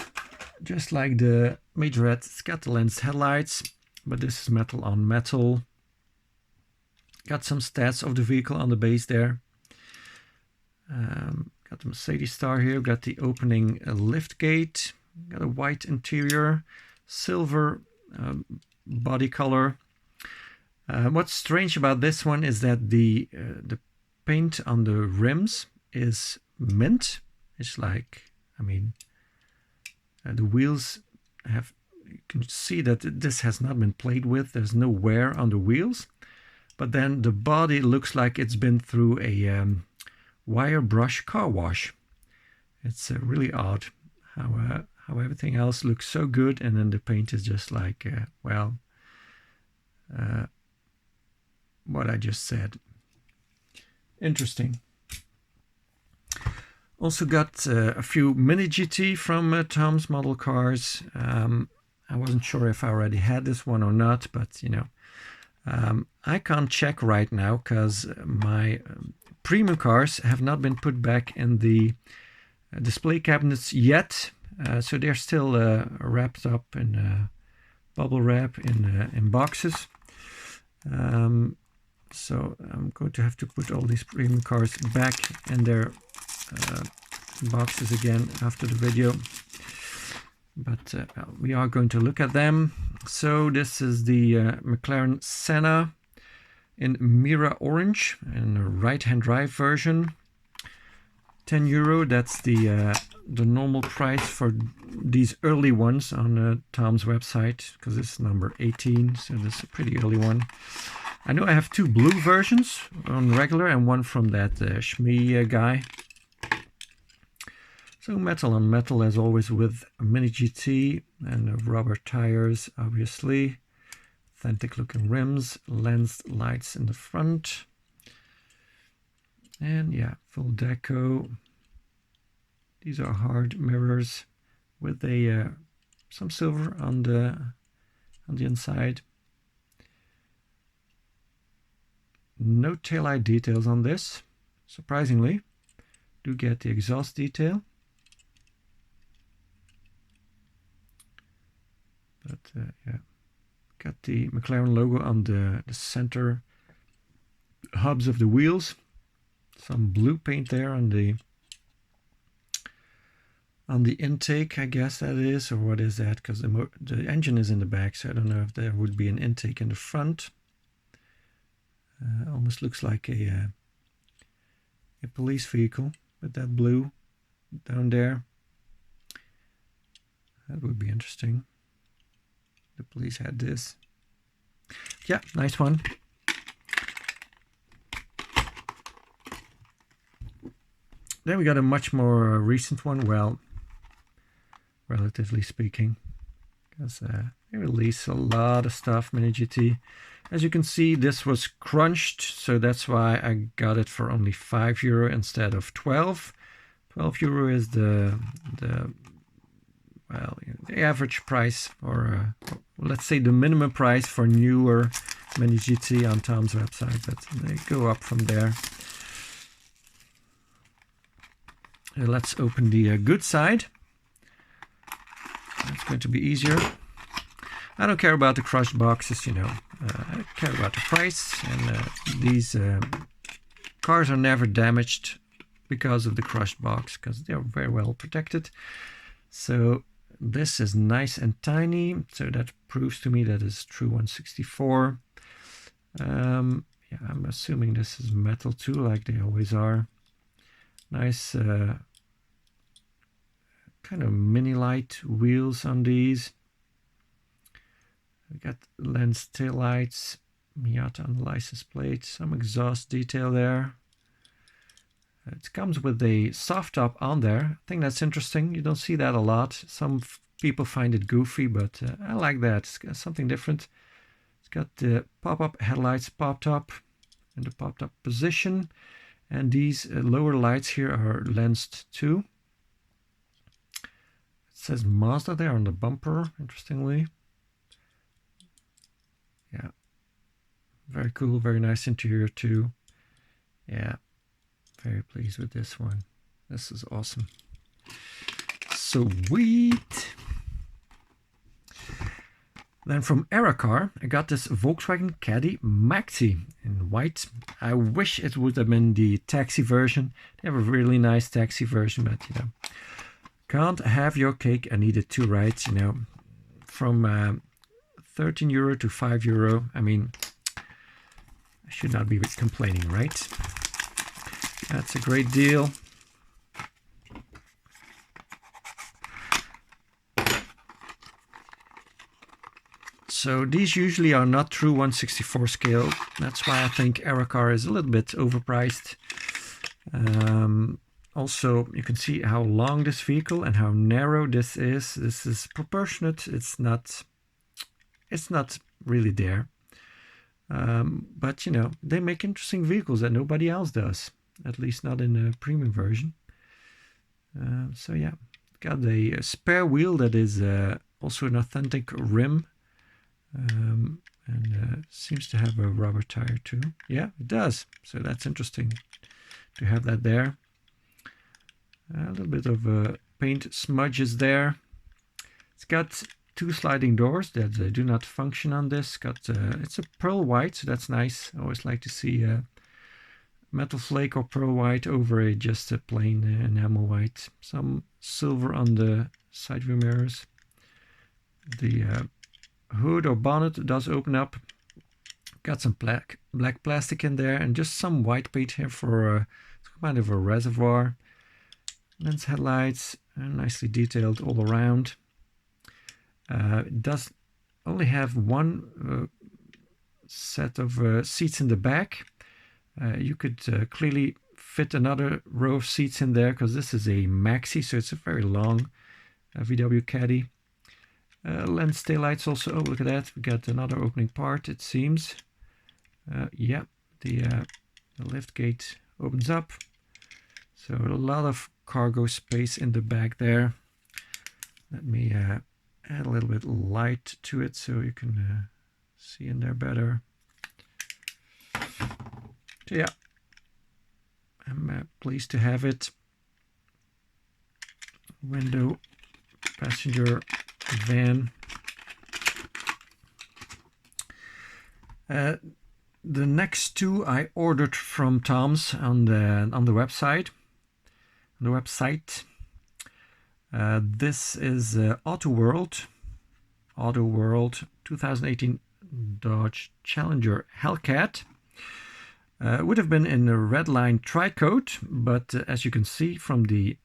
just like the Majorette, it's got the lens headlights, but this is metal on metal. Got some stats of the vehicle on the base there. Got the Mercedes star here. Got the opening lift gate. Got a white interior, silver body color. What's strange about this one is that the paint on the rims is mint. It's like, I mean, the wheels have, you can see that this has not been played with. There's no wear on the wheels, but then the body looks like it's been through a wire brush car wash. It's really odd how everything else looks so good, and then the paint is just like, well, what I just said. Interesting. Also got a few Mini GT from Tom's Model Cars. I wasn't sure if I already had this one or not, but you know, I can't check right now because my premium cars have not been put back in the display cabinets yet. So they're still wrapped up in bubble wrap in boxes. So I'm going to have to put all these premium cars back in their boxes again after the video. But we are going to look at them. So this is the McLaren Senna in Mira Orange in a right-hand drive version. €10. That's the normal price for these early ones on Tom's website, because this is number 18, so this is a pretty early one. I know I have two blue versions, one regular and one from that Jimny guy. So metal on metal as always with a Mini GT and rubber tires, obviously. Authentic looking rims, lensed lights in the front. And yeah, full deco. These are hard mirrors with a some silver on the inside. No taillight details on this, surprisingly. Do get the exhaust detail. But yeah, got the McLaren logo on the center hubs of the wheels. Some blue paint there on the intake, I guess that is, or what is that? Because the engine is in the back, so I don't know if there would be an intake in the front. Almost looks like a police vehicle with that blue down there. That would be interesting. The police had this. Yeah, nice one. Then we got a much more recent one, well, relatively speaking, because they release a lot of stuff, Mini GT. As you can see, this was crunched, so that's why I got it for only €5 instead of 12. €12 is the average price, or let's say the minimum price for newer Mini GT on Tom's website, but they go up from there. Let's open the good side. It's going to be easier. I don't care about the crushed boxes, you know. I care about the price, and these cars are never damaged because of the crushed box, because they're very well protected. So this is nice and tiny, so that proves to me that it's true 164. Yeah, I'm assuming this is metal too, like they always are. Nice kind of mini light wheels on these. We got lens tail lights, Miata on the license plate, some exhaust detail there. It comes with a soft top on there. I think that's interesting. You don't see that a lot. Some people find it goofy, but I like that. It's got something different. It's got the pop-up headlights popped up in the popped up position. And these lower lights here are lensed too. It says Mazda there on the bumper, interestingly. Yeah, very cool, very nice interior too. Yeah, very pleased with this one. This is awesome. Sweet. Then from Erekar, I got this Volkswagen Caddy Maxi in white. I wish it would have been the taxi version. They have a really nice taxi version, but you know, can't have your cake and eat it too, right? You know, from €13 to €5. I mean, I should not be complaining, right? That's a great deal. So these usually are not true 164 scale. That's why I think Erekar is a little bit overpriced. Also, you can see how long this vehicle and how narrow this is. This is proportionate. It's not really there. But you know, they make interesting vehicles that nobody else does. At least not in the premium version. So yeah, got a spare wheel that is also an authentic rim. And seems to have a rubber tire too. Yeah, it does. So that's interesting to have that there. A little bit of paint smudges there. It's got 2 sliding doors that do not function on this. It's a pearl white, so that's nice. I always like to see metal flake or pearl white over just a plain enamel white. Some silver on the side view mirrors. The hood or bonnet does open up. Got some black plastic in there and just some white paint here for kind of a reservoir. Lens headlights, nicely detailed all around. It does only have one set of seats in the back. You could clearly fit another row of seats in there because this is a maxi, so it's a very long VW Caddy. Lens taillights also. Oh, look at that. We got another opening part, it seems. Yeah, the lift gate opens up. So a lot of cargo space in the back there. Let me add a little bit of light to it so you can see in there better. So yeah, I'm pleased to have it. Window, passenger, van. The next two I ordered from Tom's on the website. This is Auto World 2018 Dodge Challenger Hellcat. Would have been in the red line tri-coat, but as you can see from the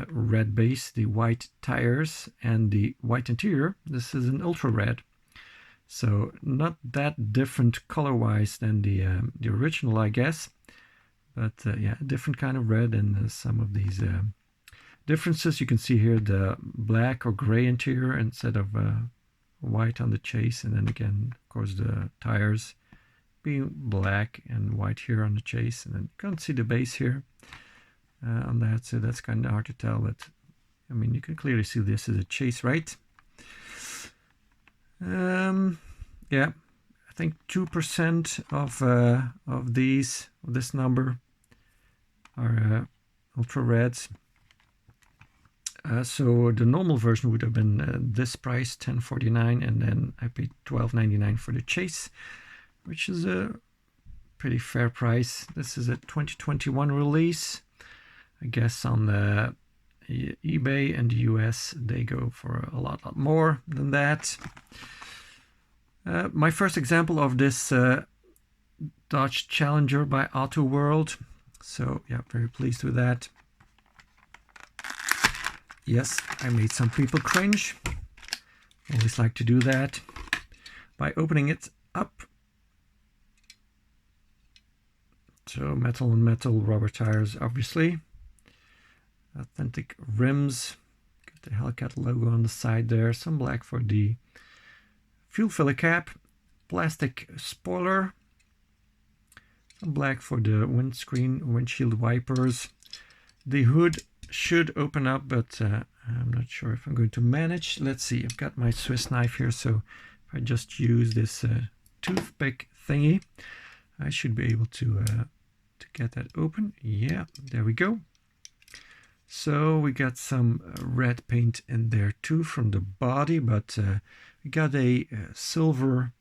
red base, the white tires and the white interior, this is an ultra red. So not that different color-wise than the original, I guess. But yeah, a different kind of red, and some of these differences you can see here: the black or gray interior instead of white on the chase, and then again, of course, the tires being black and white here on the chase, and then you can't see the base here on that, so that's kind of hard to tell. But I mean, you can clearly see this is a chase, right? Yeah, I think 2% of this number are ultra reds. So the normal version would have been this price, $1049, and then I paid $12.99 for the chase, which is a pretty fair price. This is a 2021 release. I guess on the eBay and the US they go for a lot more than that. My first example of this Dodge Challenger by Auto World. So yeah, very pleased with that. Yes, I made some people cringe. Always like to do that by opening it up. So metal on metal, rubber tires, obviously. Authentic rims. Got the Hellcat logo on the side there. Some black for the fuel filler cap. Plastic spoiler. Some black for the windshield wipers. The hood should open up, but I'm not sure if I'm going to manage. Let's see. I've got my Swiss knife here, so if I just use this toothpick thingy, I should be able to get that open. Yeah, there we go. So we got some red paint in there too from the body, but we got a silver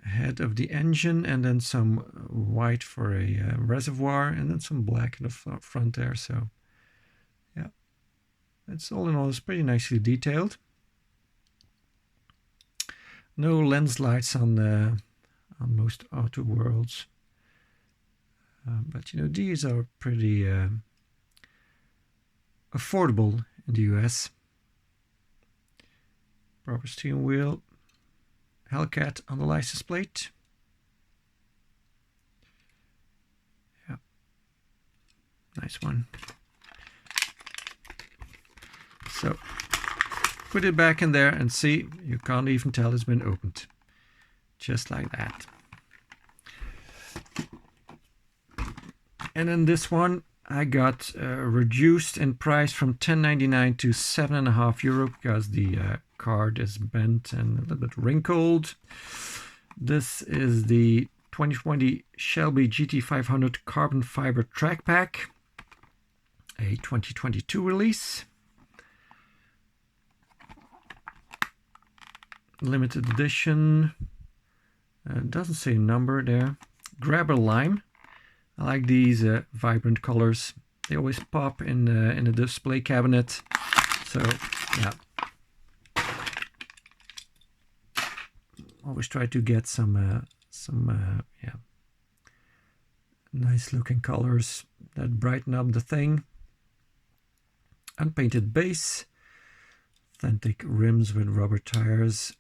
head of the engine, and then some white for a reservoir, and then some black in the front there. So yeah, it's all in all, it's pretty nicely detailed. No lens lights on most Auto Worlds, but you know, these are pretty affordable in the US. Proper steering wheel, Hellcat on the license plate. Yeah, nice one. So put it back in there and see, you can't even tell it's been opened. Just like that. And then this one I got reduced in price from $10.99 to €7.50 because the card is bent and a little bit wrinkled. This is the 2020 Shelby GT500 carbon fiber track pack, a 2022 release. limited edition. Doesn't say number there. Grabber Lime. I like these vibrant colors. They always pop in the display cabinet. So yeah, always try to get some yeah, nice looking colors that brighten up the thing. Unpainted base, authentic rims with rubber tires,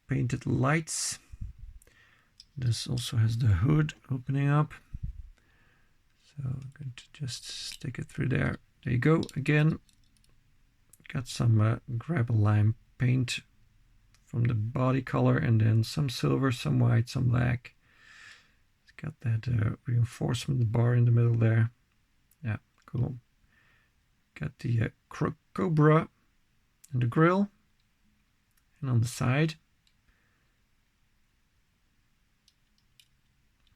painted lights. This also has the hood opening up. So I'm going to just stick it through there. There you go. Again, got some Grabber Lime paint from the body color, and then some silver, some white, some black. It's got that reinforcement bar in the middle there. Yeah, cool. Got the Cobra in the grille and on the side.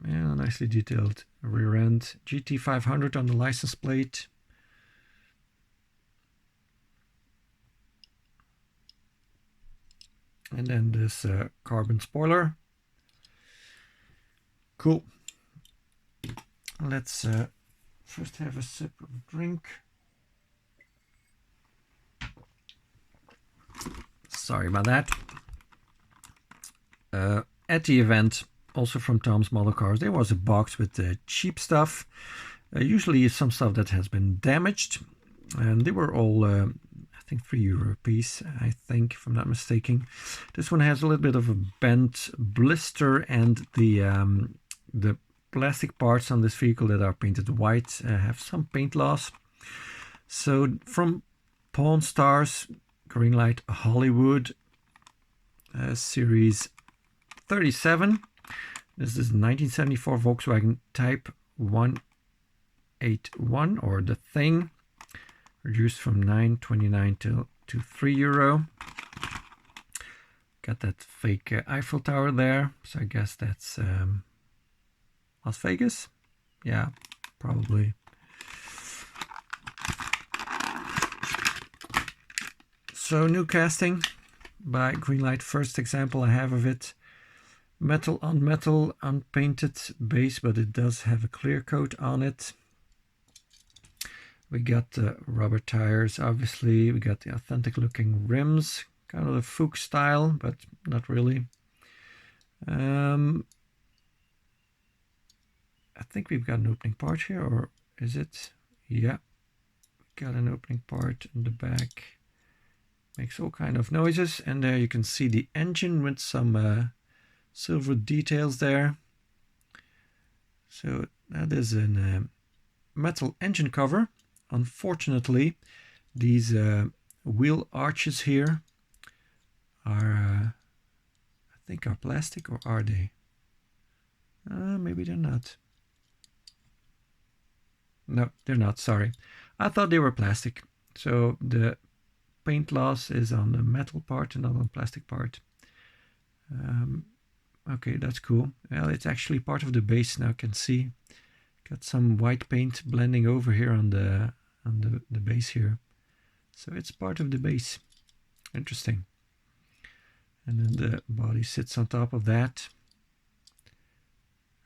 Yeah, nicely detailed rear end. GT500 on the license plate. And then this carbon spoiler. Cool. Let's first have a sip of drink. Sorry about that. At the event, also from Tom's Model Cars, there was a box with cheap stuff. Usually some stuff that has been damaged. And they were all, I think, €3 a piece, I think, if I'm not mistaken. This one has a little bit of a bent blister, and the plastic parts on this vehicle that are painted white have some paint loss. So from Pawn Stars, Greenlight Hollywood, series 37. This is 1974 Volkswagen Type 181, or the Thing, reduced from €9.29 to €3. Got that fake Eiffel Tower there, so I guess that's Las Vegas. Yeah, probably. So new casting by Greenlight. First example I have of it. Metal on metal, unpainted base, but it does have a clear coat on it. We got the rubber tires, obviously. We got the authentic looking rims, kind of the Fuchs style, but not really. I think we've got an opening part here, or is it? Yeah, we got an opening part in the back. Makes all kind of noises, and there you can see the engine with some silver details there. So that is a metal engine cover. Unfortunately, these wheel arches here are, I think, are plastic, or are they? Maybe they're not. No, they're not, sorry. I thought they were plastic. So the paint loss is on the metal part and not on the plastic part. Okay, that's cool. Well, it's actually part of the base now. I can see got some white paint blending over here on the base here. So it's part of the base. Interesting. And then the body sits on top of that.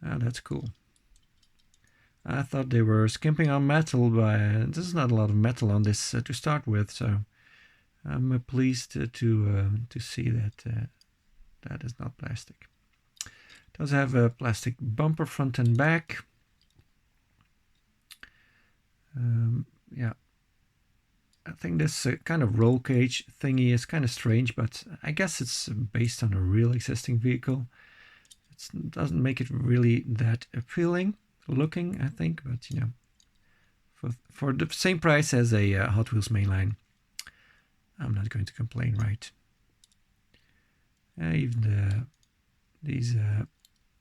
Ah, that's cool. I thought they were skimping on metal, but there's not a lot of metal on this to start with, so I'm pleased to see that that is not plastic. It does have a plastic bumper front and back. Yeah, I think this kind of roll cage thingy is kind of strange, but I guess it's based on a real existing vehicle. It doesn't make it really that appealing looking, I think, but you know, for the same price as a Hot Wheels mainline, I'm not going to complain, right? Even these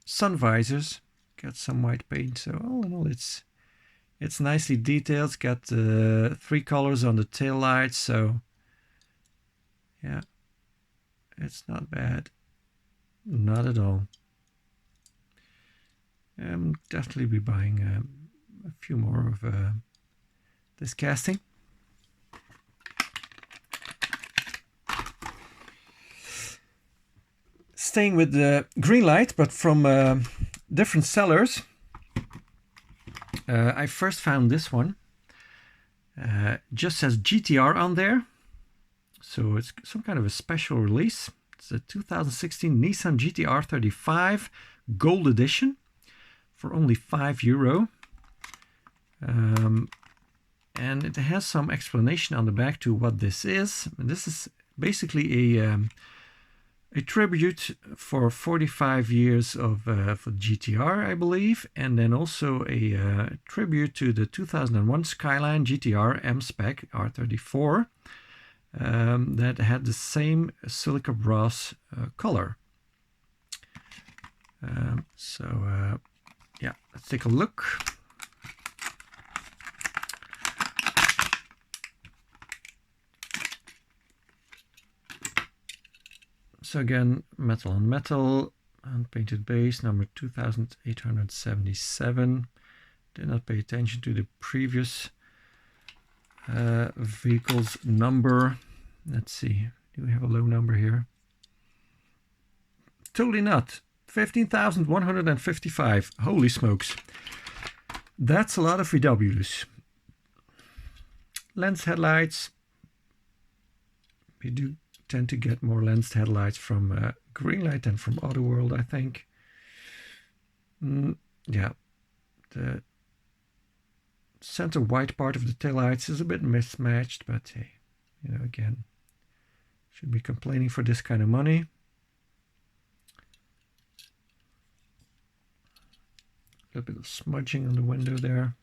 sun visors got some white paint, so all in all, it's nicely detailed. It's got 3 colors on the tail lights, so yeah, it's not bad, not at all. Definitely be buying a few more of this casting. Staying with the Greenlight, but from different sellers. I first found this one. Just says GTR on there. So it's some kind of a special release. It's a 2016 Nissan GTR 35 Gold Edition for only €5. And it has some explanation on the back to what this is. And this is basically a tribute for 45 years of for GTR, I believe, and then also a tribute to the 2001 Skyline GTR M-Spec R34 that had the same silica brass color. Yeah, let's take a look. So again, metal on metal, unpainted base, number 2877. Did not pay attention to the previous vehicle's number. Let's see, do we have a low number here? Totally not. 15,155. Holy smokes. That's a lot of VWs. Lens headlights. We do tend to get more lensed headlights from Greenlight than from Autoworld, I think. Yeah, the center white part of the taillights is a bit mismatched, but hey, you know, again, should be complaining for this kind of money. A little bit of smudging on the window there.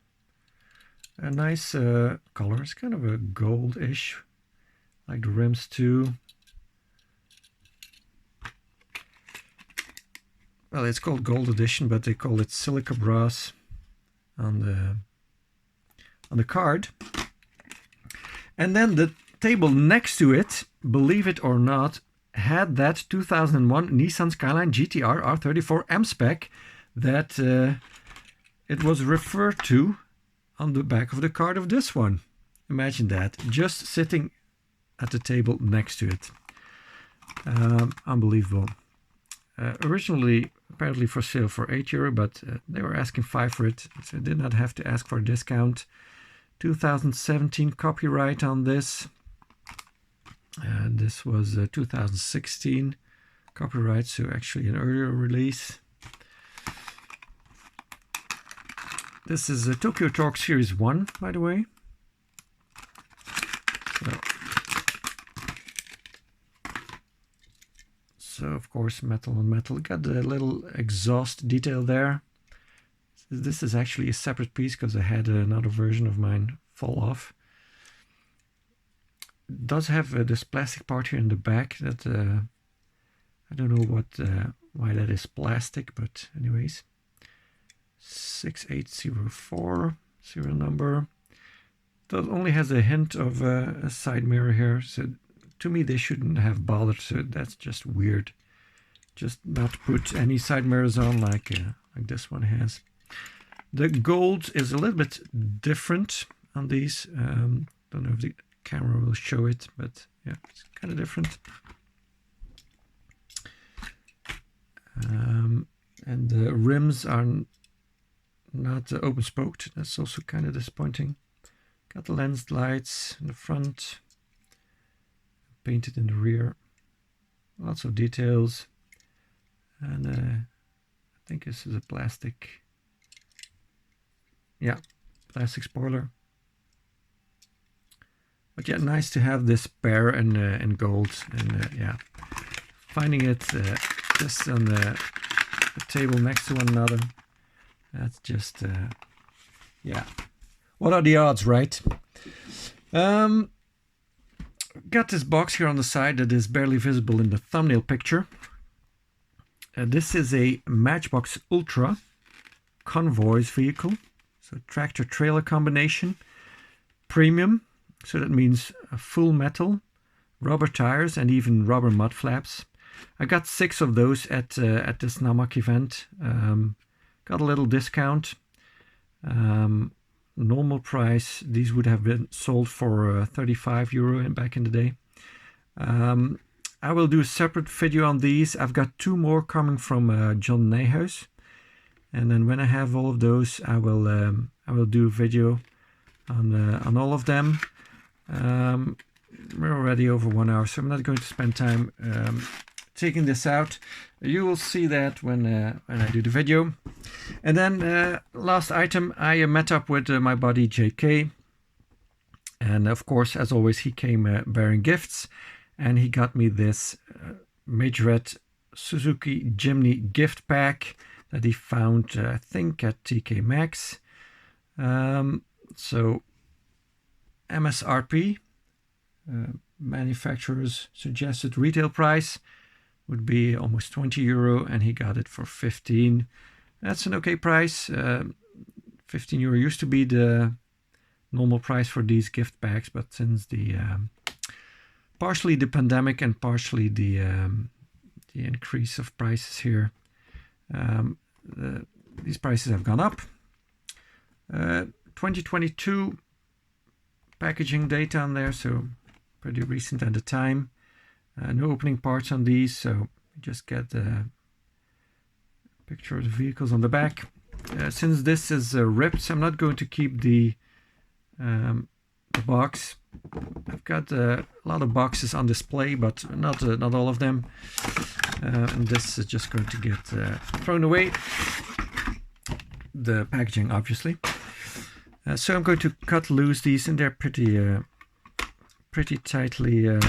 A nice color. It's kind of a goldish, like the rims too. Well, it's called Gold Edition, but they call it silica brass on the card. And then the table next to it, believe it or not, had that 2001 Nissan Skyline GTR R34 M-Spec that it was referred to on the back of the card of this one. Imagine that, just sitting at the table next to it. Unbelievable. Originally apparently for sale for €8, but they were asking $5 for it, so I did not have to ask for a discount. 2017 copyright on this. This was 2016 copyright, so actually an earlier release. This is a Tokyo Torque Series 1, by the way. So of course, metal on metal. Got the little exhaust detail there. This is actually a separate piece because I had another version of mine fall off. It does have this plastic part here in the back that I don't know why that is plastic, but anyways. 6804 serial number. That only has a hint of a side mirror here, so to me they shouldn't have bothered, so that's just weird. Just not put any side mirrors on like this one has. The gold is a little bit different on these. Don't know if the camera will show it, but yeah, it's kind of different. And the rims are not open spoked. That's also kind of disappointing. Got the lens lights in the front, painted in the rear. Lots of details. And I think this is a plastic. Yeah, plastic spoiler. But yeah, nice to have this pair in gold. And yeah, finding it just on the table next to one another. That's just, yeah. What are the odds, right? Got this box here on the side that is barely visible in the thumbnail picture. This is a Matchbox Ultra Convoys vehicle. So tractor-trailer combination. Premium. So that means full metal, rubber tires, and even rubber mud flaps. I got 6 of those at this NAMAC event. Got a little discount. Normal price, these would have been sold for €35 back in the day. I will do a separate video on these. I've got 2 more coming from John Nijhuis. And then when I have all of those, I will do a video on all of them. We're already over 1 hour, so I'm not going to spend time taking this out. You will see that when I do the video. And then last item, I met up with my buddy JK. And of course, as always, he came bearing gifts. And he got me this Majorette Suzuki Jimny gift pack that he found, I think, at TK Maxx. So MSRP, manufacturer's suggested retail price, would be almost €20, and he got it for 15. That's an okay price. €15 used to be the normal price for these gift packs, but since the partially the pandemic and partially the increase of prices here, these prices have gone up. 2022 packaging data on there, so pretty recent at the time. No opening parts on these, so you just get a picture of the vehicles on the back. Since this is ripped, I'm not going to keep the box. I've got a lot of boxes on display, but not all of them. And this is just going to get thrown away. The packaging, obviously. So I'm going to cut loose these, and they're pretty tightly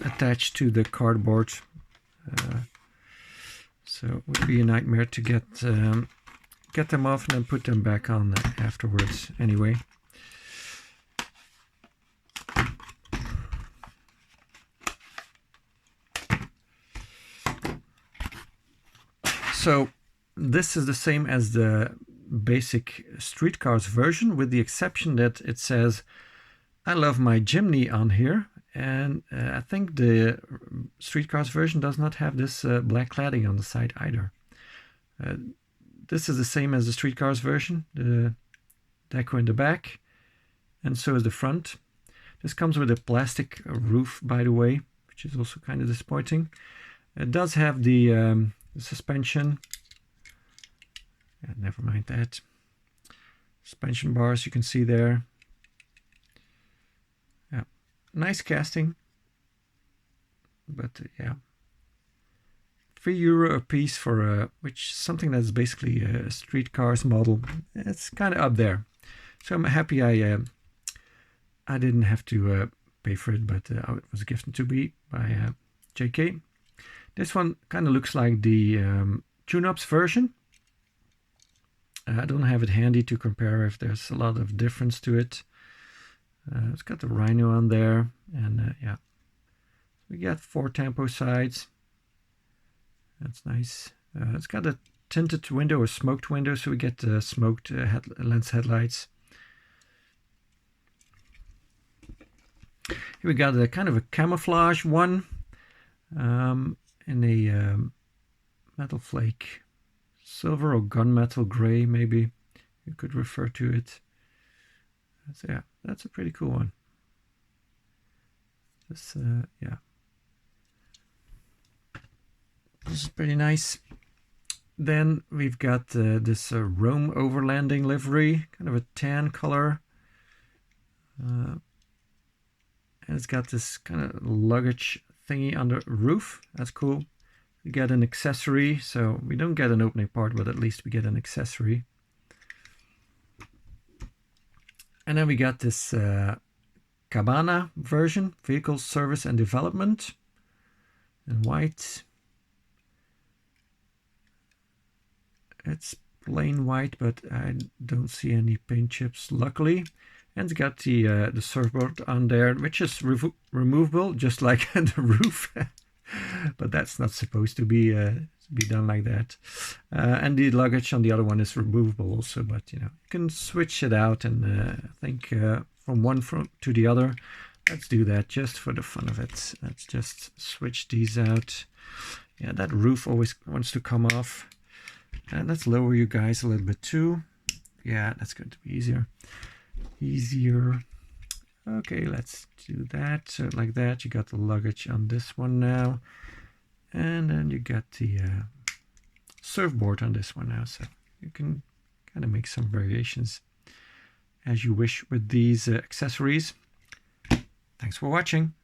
attached to the cardboard. So it would be a nightmare to get them off and then put them back on afterwards anyway. So this is the same as the basic street cars version, with the exception that it says I love my Jimny on here, and I think the street cars version does not have this black cladding on the side either. This is the same as the street cars version, the deco in the back, and so is the front. This comes with a plastic roof, by the way, which is also kind of disappointing. It does have the suspension. Yeah, never mind that. Suspension bars you can see there. Yeah, nice casting. But yeah, €3 a piece for which something that's basically a street cars model. It's kind of up there. So I'm happy I didn't have to pay for it, but it was gifted to me by JK. This one kind of looks like the tune-ups version. I don't have it handy to compare if there's a lot of difference to it. It's got the Rhino on there, and yeah, we got 4 tempo sides. That's nice. It's got a tinted window or smoked window, so we get smoked lens headlights. Here we got a kind of a camouflage one in a metal flake silver or gunmetal gray, maybe you could refer to it. So yeah, that's a pretty cool one. This yeah, this is pretty nice. Then we've got this Rome overlanding livery, kind of a tan color, and it's got this kind of luggage thingy on the roof. That's cool. We get an accessory, so we don't get an opening part, but at least we get an accessory. And then we got this Cabana version, vehicle service and development, in white. It's plain white, but I don't see any paint chips, luckily. And it's got the surfboard on there, which is removable, just like the roof. But that's not supposed to be done like that. And the luggage on the other one is removable also, but you know, you can switch it out, and I think from one to the other. Let's do that just for the fun of it. Let's just switch these out. Yeah, that roof always wants to come off. And let's lower you guys a little bit too. Yeah, that's going to be easier. Okay, let's do that. So like that, you got the luggage on this one now. And then you got the surfboard on this one now. So you can kind of make some variations as you wish with these accessories. Thanks for watching.